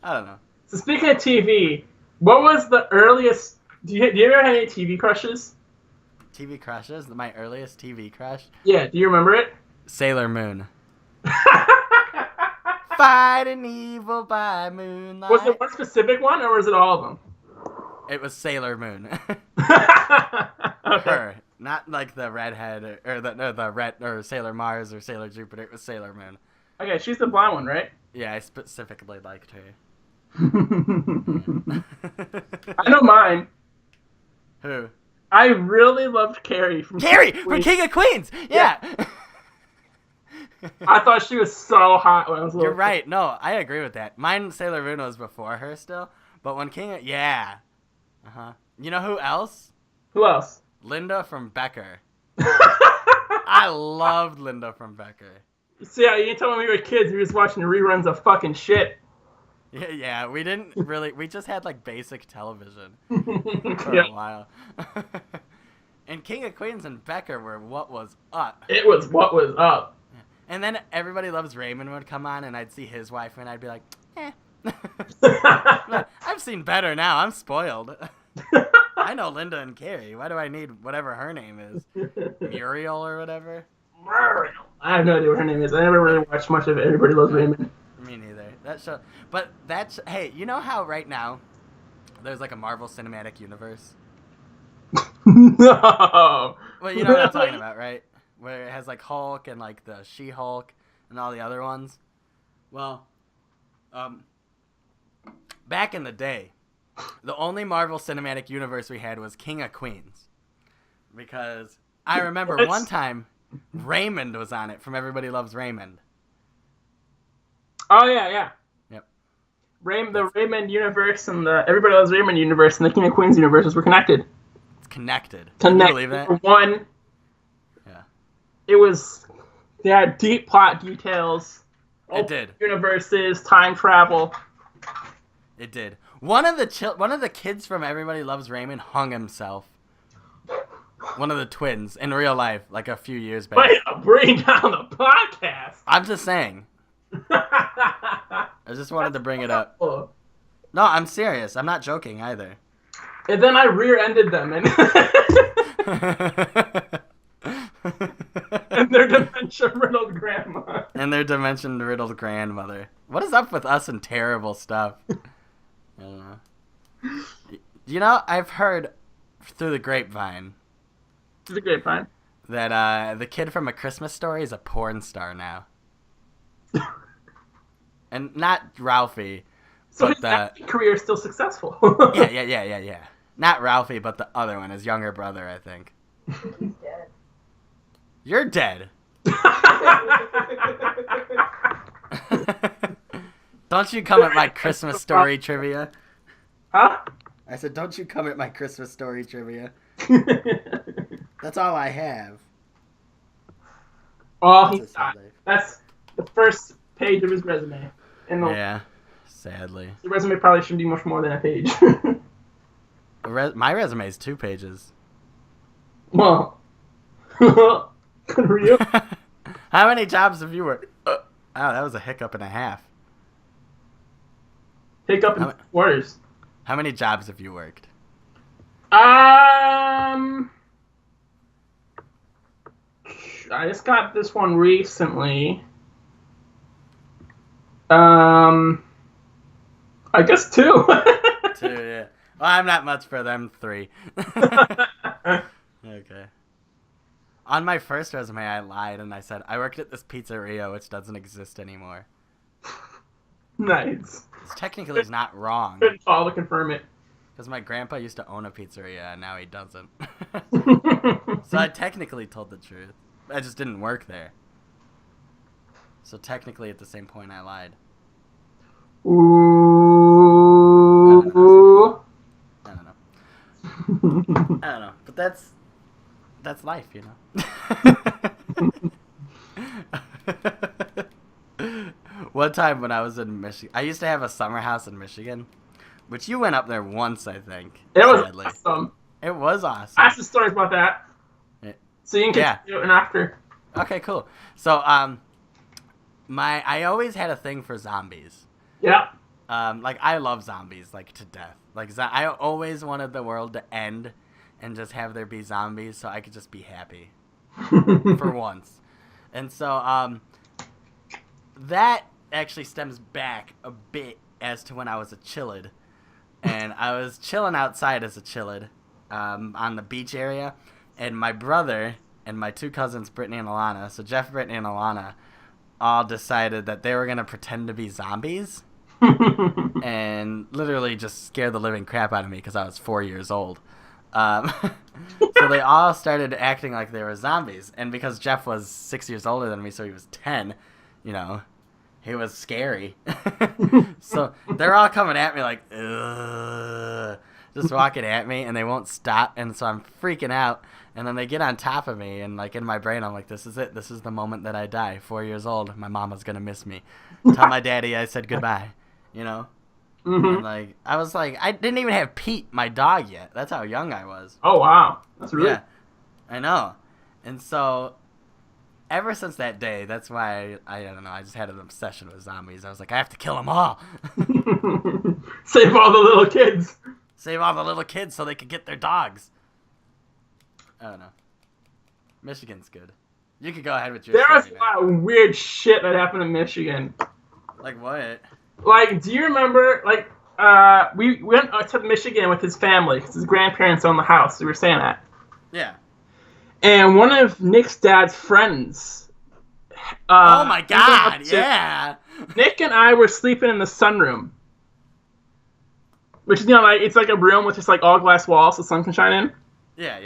I don't know. So speaking of TV, what was the earliest... Do you ever have any TV crushes? TV crushes? My earliest TV crush? Yeah, do you remember it? Sailor Moon. Fighting evil by moonlight. Was it one specific one, or was it all of them? It was Sailor Moon. Okay. Her, not like the redhead or the red or Sailor Mars or Sailor Jupiter. It was Sailor Moon. Okay, she's the blonde one, right? Yeah, I specifically liked her. I know mine. Who? I really loved Carrie from King of Queens. Yeah. I thought she was so hot when I was little. You're right. No, I agree with that. Mine, Sailor Moon, was before her still. But when yeah. Uh-huh. You know who else? Who else? Linda from Becker. I loved Linda from Becker. See, you didn't tell me when we were kids, we were just watching reruns of fucking shit. Yeah, we didn't really, we just had like basic television for a while. And King of Queens and Becker were what was up. It was what was up. And then Everybody Loves Raymond would come on, and I'd see his wife, and I'd be like, eh. I've seen better now. I'm spoiled. I know Linda and Carrie. Why do I need whatever her name is? Muriel or whatever? Muriel. I have no idea what her name is. I never really watched much of Everybody Loves Raymond. Me neither. That show, but that's, hey, you know how right now there's like a Marvel Cinematic Universe? No. Well, you know what I'm talking about, right? Where it has like Hulk and like the She-Hulk and all the other ones. Well, back in the day, the only Marvel Cinematic Universe we had was King of Queens. Because I remember one time Raymond was on it from Everybody Loves Raymond. Oh, yeah. Yep. The Raymond universe and the Everybody Loves Raymond universe and the King of Queens universes were connected. It's connected. Can you believe that? One. Yeah. They had deep plot details. It did. Universes, time travel. It did. One of the kids from Everybody Loves Raymond hung himself. One of the twins in real life, like a few years back. Wait, bring down the podcast. I'm just saying. I just wanted to bring it up. No, I'm serious. I'm not joking either. And then I rear-ended them and and their dementia-riddled grandma. And their dementia-riddled grandmother. What is up with us and terrible stuff? I don't know. You know, I've heard through the grapevine. Through the grapevine? that the kid from A Christmas Story is a porn star now. And not Ralphie, So but his acting career is still successful. yeah. Not Ralphie, but the other one, his younger brother, I think. He's dead. You're dead. Don't you come at my Christmas Story trivia. Huh? I said, don't you come at my Christmas Story trivia. That's all I have. Oh, That's he a sad died. life. That's the first page of his resume. And Yeah, sadly. the resume probably shouldn't be much more than a page. My resume is 2 pages. Well, good for you. How many jobs have you worked? Oh, that was a hiccup and a half. Hiccup in quarters. How many jobs have you worked? I just got this one recently. I guess 2. 2, yeah. Well, I'm not much for them 3. Okay. On my first resume, I lied and I said, I worked at this pizzeria, which doesn't exist anymore. Nice. It's technically it's not wrong. Couldn't call to confirm it. Because my grandpa used to own a pizzeria, and now he doesn't. So I technically told the truth. I just didn't work there. So technically, at the same point, I lied. Ooh. I don't know. I don't know. But that's life, you know? One time when I was in Michigan, I used to have a summer house in Michigan, which you went up there once, I think. It was sadly. awesome. It was awesome. I have some stories about that. Yeah. So you can continue it after. Okay, cool. So, I always had a thing for zombies. Yeah. Like, I love zombies, like, to death. Like, I always wanted the world to end and just have there be zombies so I could just be happy. For once. And so, that actually stems back a bit as to when I was a chillid. And I was chilling outside as a chillid, on the beach area. And my brother and my 2 cousins, Brittany and Alana, so Jeff, Brittany, and Alana, all decided that they were going to pretend to be zombies. And literally just scare the living crap out of me because I was 4 years old. So they all started acting like they were zombies. And because Jeff was 6 years older than me, so he was 10, you know, he was scary. So they're all coming at me like, ugh, just walking at me, and they won't stop. And so I'm freaking out. And then they get on top of me, and like in my brain, I'm like, this is it. This is the moment that I die. 4 years old. My mama's going to miss me. Tell my daddy I said goodbye, you know? Mm-hmm. And like, I was like, I didn't even have Pete, my dog, yet. That's how young I was. Oh, wow. That's really... Yeah, I know. And so, ever since that day, that's why, I don't know, I just had an obsession with zombies. I was like, I have to kill them all. Save all the little kids. Save all the little kids so they could get their dogs. I don't know. Michigan's good. You could go ahead with your There was story, a lot of weird shit that happened in Michigan. Like what? Like, do you remember, like, we went to Michigan with his family, 'cause his grandparents own the house, we were staying at. Yeah. And one of Nick's dad's friends... oh my god, yeah! Nick and I were sleeping in the sunroom. Which, you know, like, it's like a room with just, like, all glass walls so the sun can shine in. Yeah.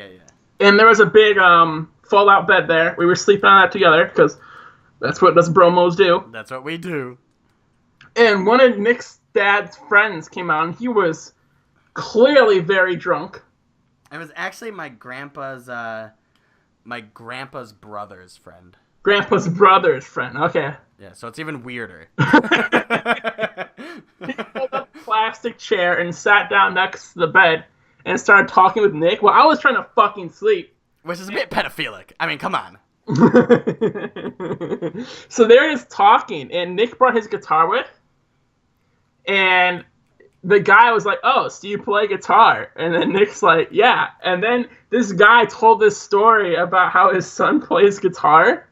And there was a big, fold-out bed there. We were sleeping on that together, because that's what us bromos do. That's what we do. And one of Nick's dad's friends came out, and he was clearly very drunk. It was actually my grandpa's brother's friend. Grandpa's brother's friend, okay. Yeah, so it's even weirder. He pulled up a plastic chair and sat down next to the bed and started talking with Nick. Well, I was trying to fucking sleep. Which is a bit pedophilic. I mean, come on. So they're just talking, and Nick brought his guitar with, and the guy was like, oh, so you play guitar? And then Nick's like, yeah. And then this guy told this story about how his son plays guitar,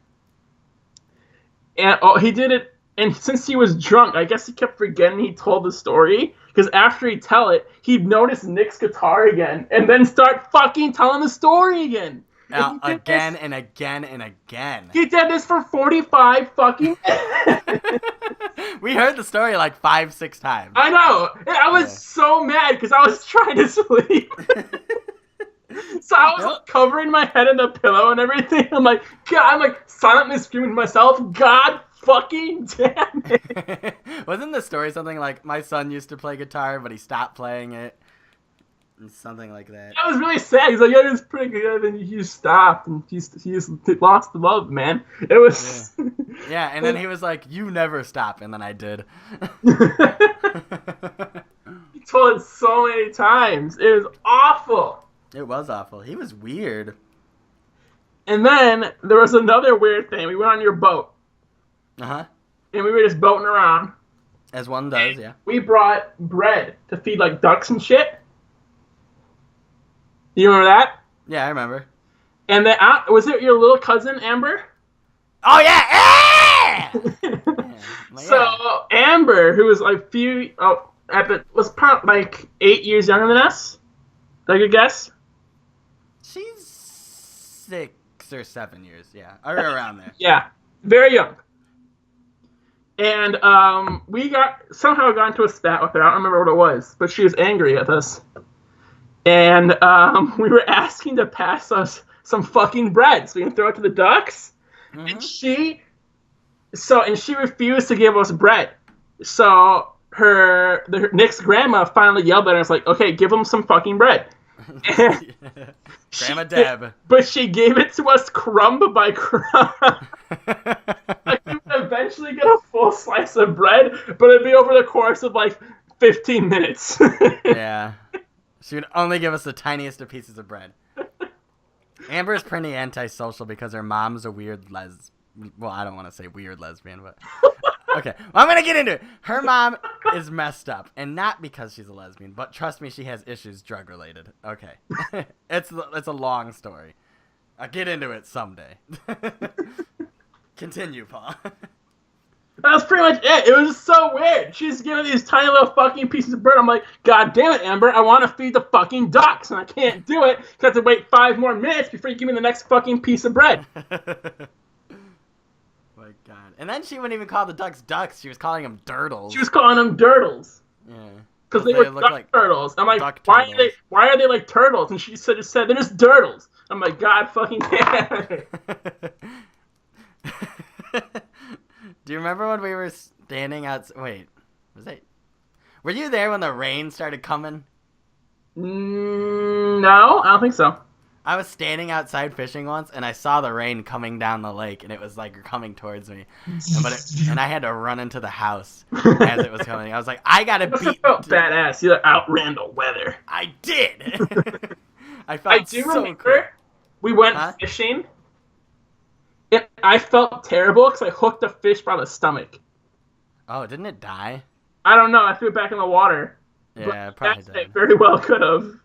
and he did it, and since he was drunk, I guess he kept forgetting he told the story, because after he'd tell it, he'd notice Nick's guitar again, and then start fucking telling the story again. Again and again and again. He did this for 45 fucking minutes. We heard the story like 5-6 times. I know. I was so mad because I was trying to sleep. So I was like, covering my head in the pillow and everything. I'm like, God, I'm like silently screaming to myself, God fucking damn it. Wasn't the story something like my son used to play guitar, but he stopped playing it? Something like that. I was really sad. He's like, yeah, it's pretty good. And he stopped, and he just lost the love, man. It was. Yeah, and then he was like, "You never stop," and then I did. He told it so many times. It was awful. It was awful. He was weird. And then there was another weird thing. We went on your boat. Uh-huh. And we were just boating around. As one does, yeah. We brought bread to feed like ducks and shit. You remember that? Yeah, I remember. And then was it your little cousin Amber? Oh yeah! So Amber, who was like was probably like 8 years younger than us. Is that a good guess? She's 6 or 7 years, yeah, or around there. Yeah, very young. And we somehow got into a spat with her. I don't remember what it was, but she was angry at us. And we were asking to pass us some fucking bread so we can throw it to the ducks. Mm-hmm. And she refused to give us bread. So Nick's grandma finally yelled at her and was like, okay, give them some fucking bread. Grandma Deb. But she gave it to us crumb by crumb. Like, we would eventually get a full slice of bread, but it'd be over the course of like 15 minutes. Yeah. She would only give us the tiniest of pieces of bread. Amber's pretty antisocial because her mom's a weird well, I don't want to say weird lesbian, but... Okay, well, I'm going to get into it. Her mom is messed up, and not because she's a lesbian, but trust me, she has issues drug-related. Okay. It's a long story. I'll get into it someday. Continue, Paul. That was pretty much it. It was so weird. She's giving these tiny little fucking pieces of bread. I'm like, God damn it, Amber. I want to feed the fucking ducks, and I can't do it because I have to wait 5 more minutes before you give me the next fucking piece of bread. My God. And then she wouldn't even call the ducks ducks. She was calling them dirtles. She was calling them dirtles. Yeah. Because they were duck like turtles. I'm like, why are they like turtles? And she just said, they're just dirtles. I'm like, God fucking damn it. Do you remember when we were standing out? Wait, were you there when the rain started coming? No, I don't think so. I was standing outside fishing once, and I saw the rain coming down the lake, and it was like coming towards me. And I had to run into the house as it was coming. I was like, I gotta beat. Badass! You outran the weather. I did. I do remember cool. We went fishing. And I felt terrible because I hooked a fish by the stomach. Oh, didn't it die? I don't know. I threw it back in the water. Yeah, it probably did. It very well could have.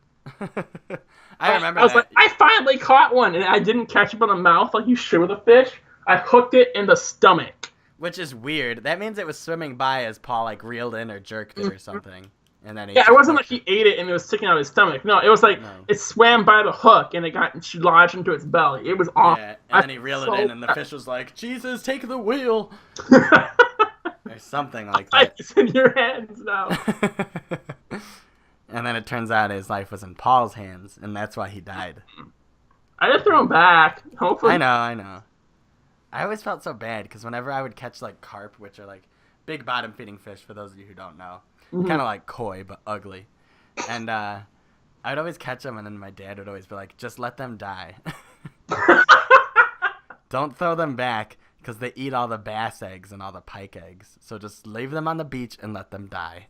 I remember I was like, I finally caught one, and I didn't catch it by the mouth like you should with a fish. I hooked it in the stomach. Which is weird. That means it was swimming by as Paul like reeled in or jerked it or something. And then it wasn't like he ate it and it was sticking out of his stomach. No, it was like it swam by the hook and she lodged into its belly. It was awful. Yeah, and then he reeled it in and the fish was like, Jesus, take the wheel. Or something like that. It's in your hands now. And then it turns out his life was in Paul's hands, and that's why he died. I just threw him back. Hopefully. I know. I always felt so bad because whenever I would catch like carp, which are like big bottom feeding fish, for those of you who don't know. Mm-hmm. Kind of like koi, but ugly. And I'd always catch them, and then my dad would always be like, just let them die. Don't throw them back, because they eat all the bass eggs and all the pike eggs. So just leave them on the beach and let them die.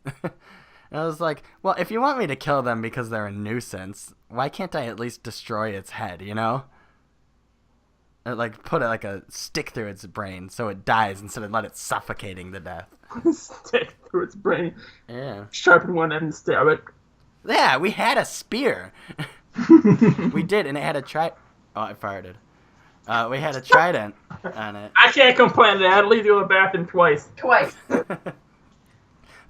And I was like, well, if you want me to kill them because they're a nuisance, why can't I at least destroy its head, you know? Or like put like a stick through its brain so it dies instead of let it suffocating to death. Stick through its brain. Yeah. Sharpen one end and stab it. Yeah, we had a spear. We did, and it had a Oh, I farted. We had a trident on it. I can't complain. I had to leave you in the bathroom twice.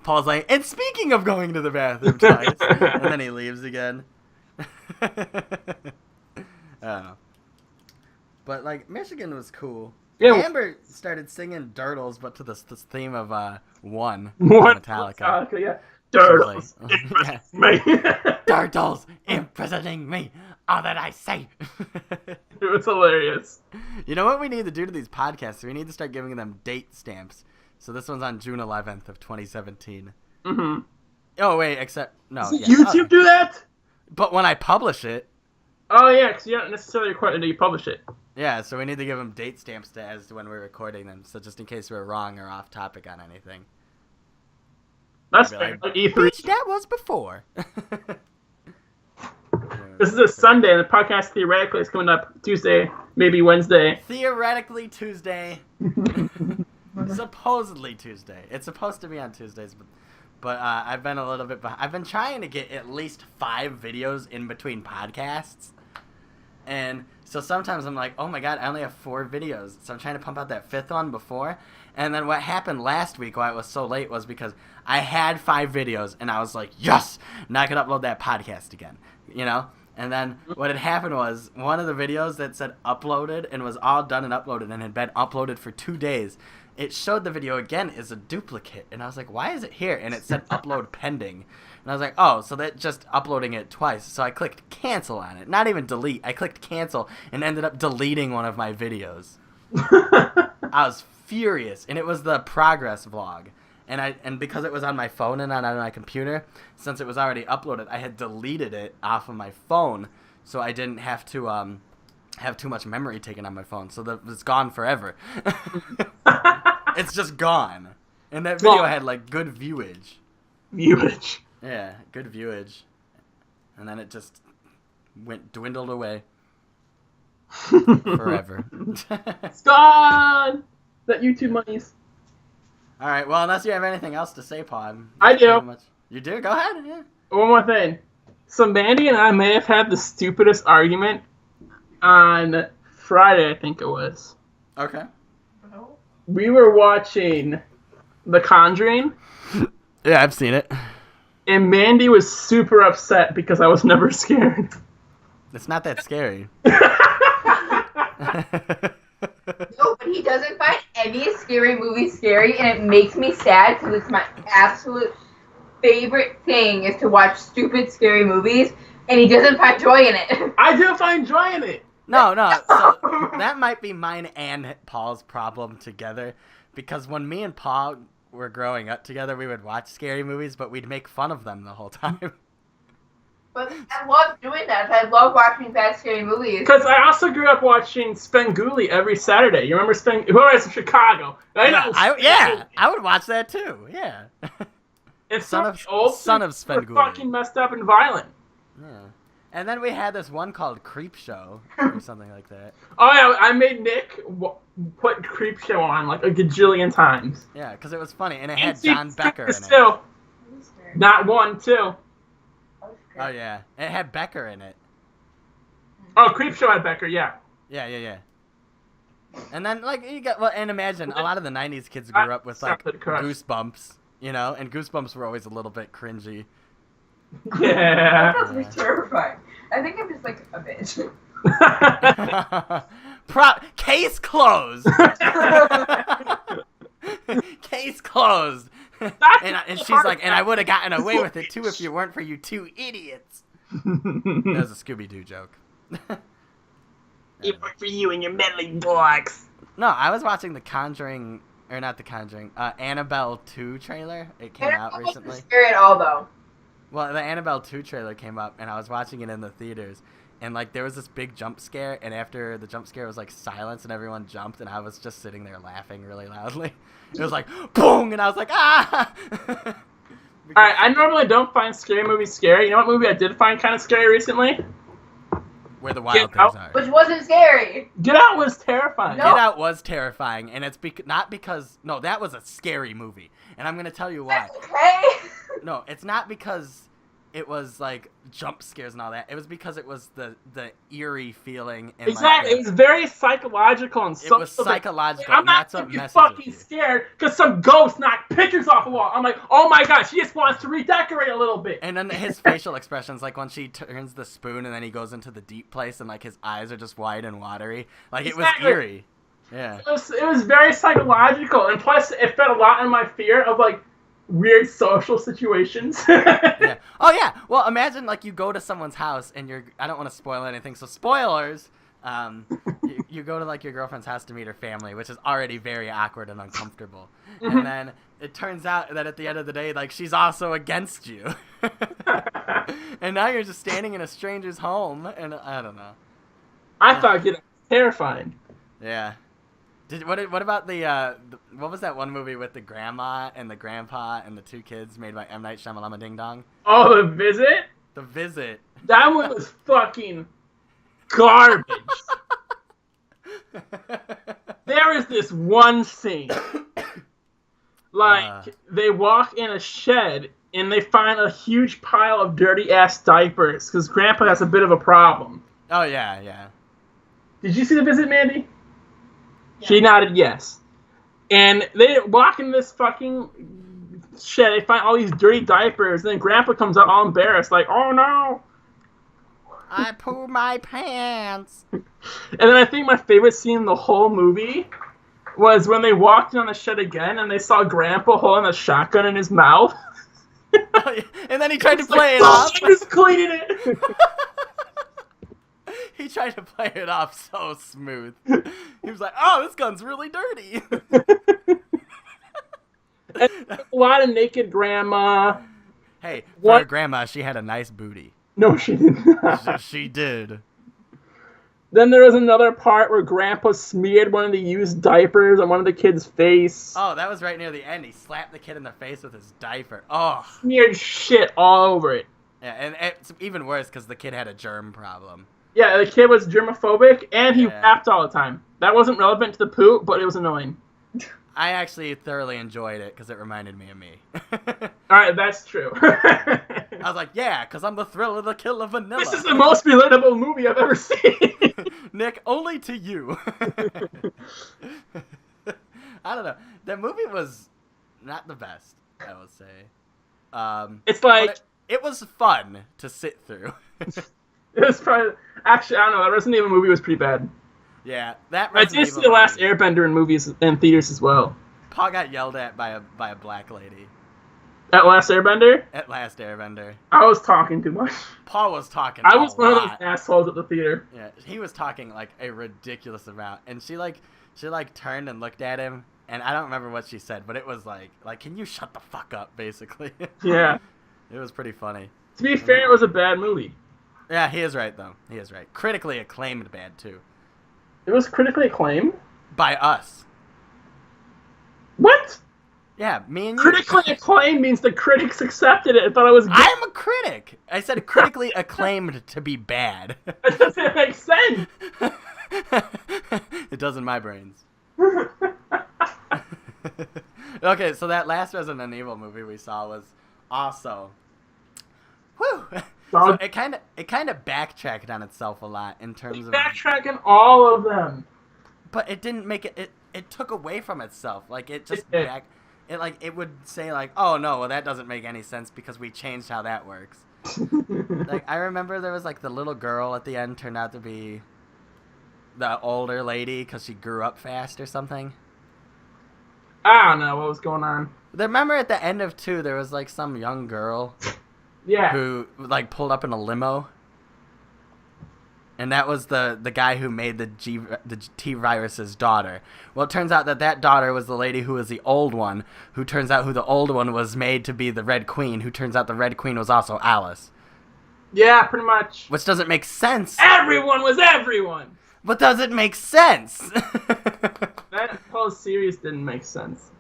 Paul's like, and speaking of going to the bathroom twice, and then he leaves again. I don't know. But like Michigan was cool. Yeah. Amber started singing Dirtles, but to this theme of One What? Metallica. Yeah. She was Turtles. like, Me. Turtles imprisoning me, all that I say. It was hilarious. You know what we need to do to these podcasts? We need to start giving them date stamps. So this one's on June 11th of 2017. Mm-hmm. Oh, wait, except... No, yeah. YouTube do that? But when I publish it... Oh, yeah, because you don't necessarily record it until you publish it. Yeah, so we need to give them date stamps as to when we're recording them. So just in case we're wrong or off topic on anything. That's fair. like E3. Bitch, that was before. This is a Sunday, and the podcast theoretically is coming up Tuesday, maybe Wednesday. Theoretically Tuesday. Supposedly Tuesday. It's supposed to be on Tuesdays, but I've been a little bit behind. I've been trying to get at least 5 videos in between podcasts. And so sometimes I'm like, oh my god, I only have 4 videos. So I'm trying to pump out that 5th one before. And then what happened last week, why it was so late, was because I had 5 videos, and I was like, yes! Now I can upload that podcast again, you know? And then what had happened was one of the videos that said uploaded and was all done and uploaded and had been uploaded for 2 days, it showed the video again as a duplicate. And I was like, why is it here? And it said upload pending. And I was like, oh, so that just uploading it twice. So I clicked cancel on it. Not even delete. I clicked cancel and ended up deleting one of my videos. I was furious. And it was the progress vlog. And because it was on my phone and not on my computer, since it was already uploaded, I had deleted it off of my phone. So I didn't have to have too much memory taken on my phone. So it's gone forever. It's just gone. And that video had like good viewage. Viewage. Yeah, good viewage. And then it just dwindled away. Forever. It's gone! That YouTube money's. Alright, well, unless you have anything else to say, Pod. I do. You do? Go ahead, yeah. One more thing. So Mandy and I may have had the stupidest argument on Friday, I think it was. Okay. We were watching The Conjuring. Yeah, I've seen it. And Mandy was super upset because I was never scared. It's not that scary. No, but he doesn't find any scary movie scary, and it makes me sad because it's my absolute favorite thing is to watch stupid scary movies, and he doesn't find joy in it. I do find joy in it. No. So that might be mine and Paul's problem together, because when me and Paul were growing up together, we would watch scary movies, but we'd make fun of them the whole time. But I love doing that. I love watching bad scary movies. Because I also grew up watching Spenguli every Saturday. You remember Whoever's from Chicago? I would watch that too. Yeah. It's Son of Spenguli. Fucking messed up and violent. Yeah. And then we had this one called Creep Show or something like that. Oh yeah, I made Nick put Creep Show on like a gajillion times. Yeah, because it was funny, and it had John Becker in it. Too. Not 1, 2. Oh yeah, it had Becker in it. Oh, Creep Show had Becker, yeah. Yeah. And then and imagine a lot of the '90s kids grew up with like Goosebumps, you know, and Goosebumps were always a little bit cringy. Yeah. That sounds terrifying. I think I'm just like a bitch. Case closed. Case closed. And she's like, and I would have gotten away with it too if you weren't for you 2 idiots. That was a Scooby-Doo joke. It worked for you and your meddling dogs. No, I was watching The Conjuring, or not The Conjuring, Annabelle 2 trailer. It came out recently. Not scary at all, though. Well, the Annabelle 2 trailer came up, and I was watching it in the theaters. And, like, there was this big jump scare, and after the jump scare was, like, silence, and everyone jumped, and I was just sitting there laughing really loudly. It was like, boom, and I was like, ah! Alright, I normally don't find scary movies scary. You know what movie I did find kind of scary recently? Where the Wild Things Are. Which wasn't scary. Get Out was terrifying. No. Get Out was terrifying, and it's not because... No, that was a scary movie, and I'm going to tell you why. Okay. No, it's not because it was like jump scares and all that. It was because it was the eerie feeling. And Exactly. Like, it was very psychological and it was social. psychological. I'm and not that's what fucking messes with you. scared because some ghost knocked pictures off the wall. I'm like, oh my god, she just wants to redecorate a little bit. And then his facial expressions, like when she turns the spoon and then he goes into the deep place and like his eyes are just wide and watery. Like it was eerie. Yeah. It was very psychological, and plus it fed a lot on my fear of like weird social situations. Yeah. Oh yeah. Well, imagine like you go to someone's house and I don't want to spoil anything, so spoilers. You go to like your girlfriend's house to meet her family, which is already very awkward and uncomfortable. And then it turns out that at the end of the day, like she's also against you. And now you're just standing in a stranger's home, and I don't know. I thought it was terrifying. Yeah. What about what was that one movie with the grandma and the grandpa and the two kids made by M. Night Shyamalan Ding Dong? Oh, The Visit? The Visit. That one was fucking garbage. There is this one scene. Like, they walk in a shed and they find a huge pile of dirty ass diapers because Grandpa has a bit of a problem. Oh, yeah, yeah. Did you see The Visit, Mandy? Yeah. She nodded yes. And they walk in this fucking shed. They find all these dirty diapers. And then Grandpa comes out all embarrassed, like, oh no. I poo my pants. And then I think my favorite scene in the whole movie was when they walked in on the shed again and they saw Grandpa holding a shotgun in his mouth. Oh, yeah. And then he tried to play it off. I'm just cleaning it. He tried to play it off so smooth. He was like, oh, this gun's really dirty. And a lot of naked grandma. Hey, for her grandma, she had a nice booty. No, she did not. She did. Then there was another part where Grandpa smeared one of the used diapers on one of the kids' face. Oh, that was right near the end. He slapped the kid in the face with his diaper. Oh. Smeared shit all over it. Yeah, and it's even worse because the kid had a germ problem. Yeah, the kid was germophobic, and he rapped all the time. That wasn't relevant to the poop, but it was annoying. I actually thoroughly enjoyed it because it reminded me of me. Alright, that's true. I was like, yeah, because I'm the thrill of the kill of vanilla. This is the most relatable movie I've ever seen. Nick, only to you. I don't know. That movie was not the best, I would say. It's like... It was fun to sit through. It was probably... Actually, I don't know. That Resident Evil movie was pretty bad. Yeah, that I did see The Last Airbender in movies and theaters as well. Paul got yelled at by a black lady. At Last Airbender? At Last Airbender. I was talking too much. Paul was talking I was one lot. of those assholes at the theater. Yeah, he was talking like a ridiculous amount, and she turned and looked at him, and I don't remember what she said, but it was like can you shut the fuck up, basically. Yeah. It was pretty funny. To be fair, it was a bad movie. Yeah, he is right, though. He is right. Critically acclaimed bad, too. It was critically acclaimed? By us. What? Yeah, me and you. Critically acclaimed means the critics accepted it and thought it was good. I am a critic! I said critically acclaimed to be bad. That doesn't make sense. It does in my brains. Okay, so that last Resident Evil movie we saw was also... Whew! So it kind of backtracked on itself a lot in terms of backtracking all of them. But it didn't make it. It took away from itself. Like it just it would say like, oh no, well that doesn't make any sense because we changed how that works. Like I remember there was like the little girl at the end turned out to be the older lady because she grew up fast or something. I don't know what was going on. Remember at the end of 2 there was like some young girl. Yeah. Who like pulled up in a limo, and that was the guy who made the T-Virus's daughter. Well, it turns out that daughter was the lady who was the old one. Who turns out who the old one was made to be the Red Queen. Who turns out the Red Queen was also Alice. Yeah, pretty much. Which doesn't make sense. Everyone was everyone. But does it make sense? That whole series didn't make sense.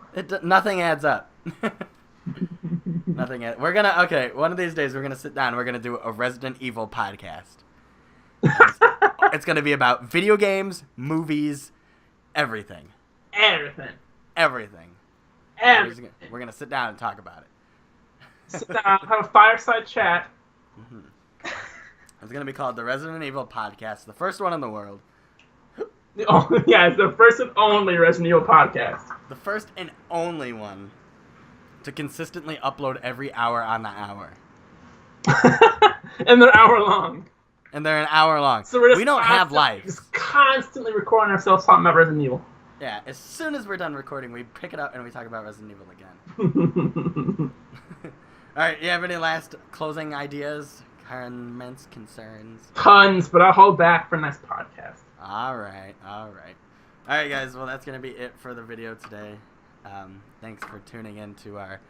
Nothing adds up. Nothing. We're gonna one of these days we're gonna sit down and we're gonna do a Resident Evil podcast. It's gonna be about video games, movies, everything. Everything. We're gonna sit down and talk about it. Sit down, have a fireside chat. It's going to be called the Resident Evil Podcast, the first one in the world. Yeah, it's the first and only Resident Evil podcast. The first and only one to consistently upload every hour on the hour. And they're hour long. And they're an hour long. So we're just we don't have lives. Just constantly recording ourselves talking about Resident Evil. Yeah, as soon as we're done recording, we pick it up and we talk about Resident Evil again. Alright, you have any last closing ideas, comments, concerns? Tons, but I'll hold back for next podcast. Alright. Alright, guys, well, that's going to be it for the video today. Thanks for tuning in to our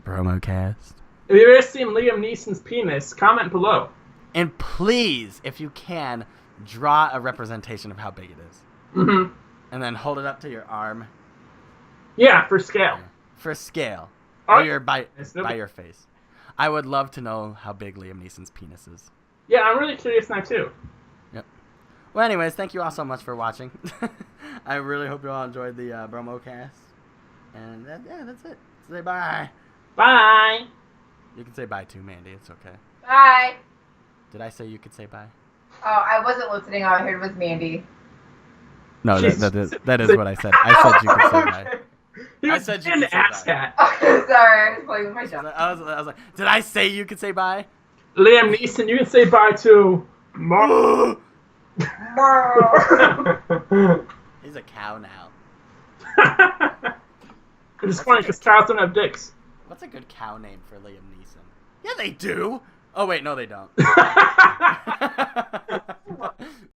Bromocast. If you've ever seen Liam Neeson's penis, comment below. And please, if you can, draw a representation of how big it is. Mm-hmm. And then hold it up to your arm. Yeah, for scale. For scale. Or Or by your face. I would love to know how big Liam Neeson's penis is. Yeah, I'm really curious now, too. Yep. Well, anyways, thank you all so much for watching. I really hope you all enjoyed the Bromocast. And that's it. Say bye. Bye. You can say bye too, Mandy. It's okay. Bye. Did I say you could say bye? Oh, I wasn't listening. All I heard was Mandy. No, that is what I said. I said you could say bye. I said you an could say ass bye. hat. Okay, sorry. I was playing with my dog. I was like, did I say you could say bye? Liam Neeson, you can say bye to Mark. He's a cow now. It's funny because cows don't have dicks. What's a good cow name for Liam Neeson? Yeah, they do. Oh, wait, no, they don't.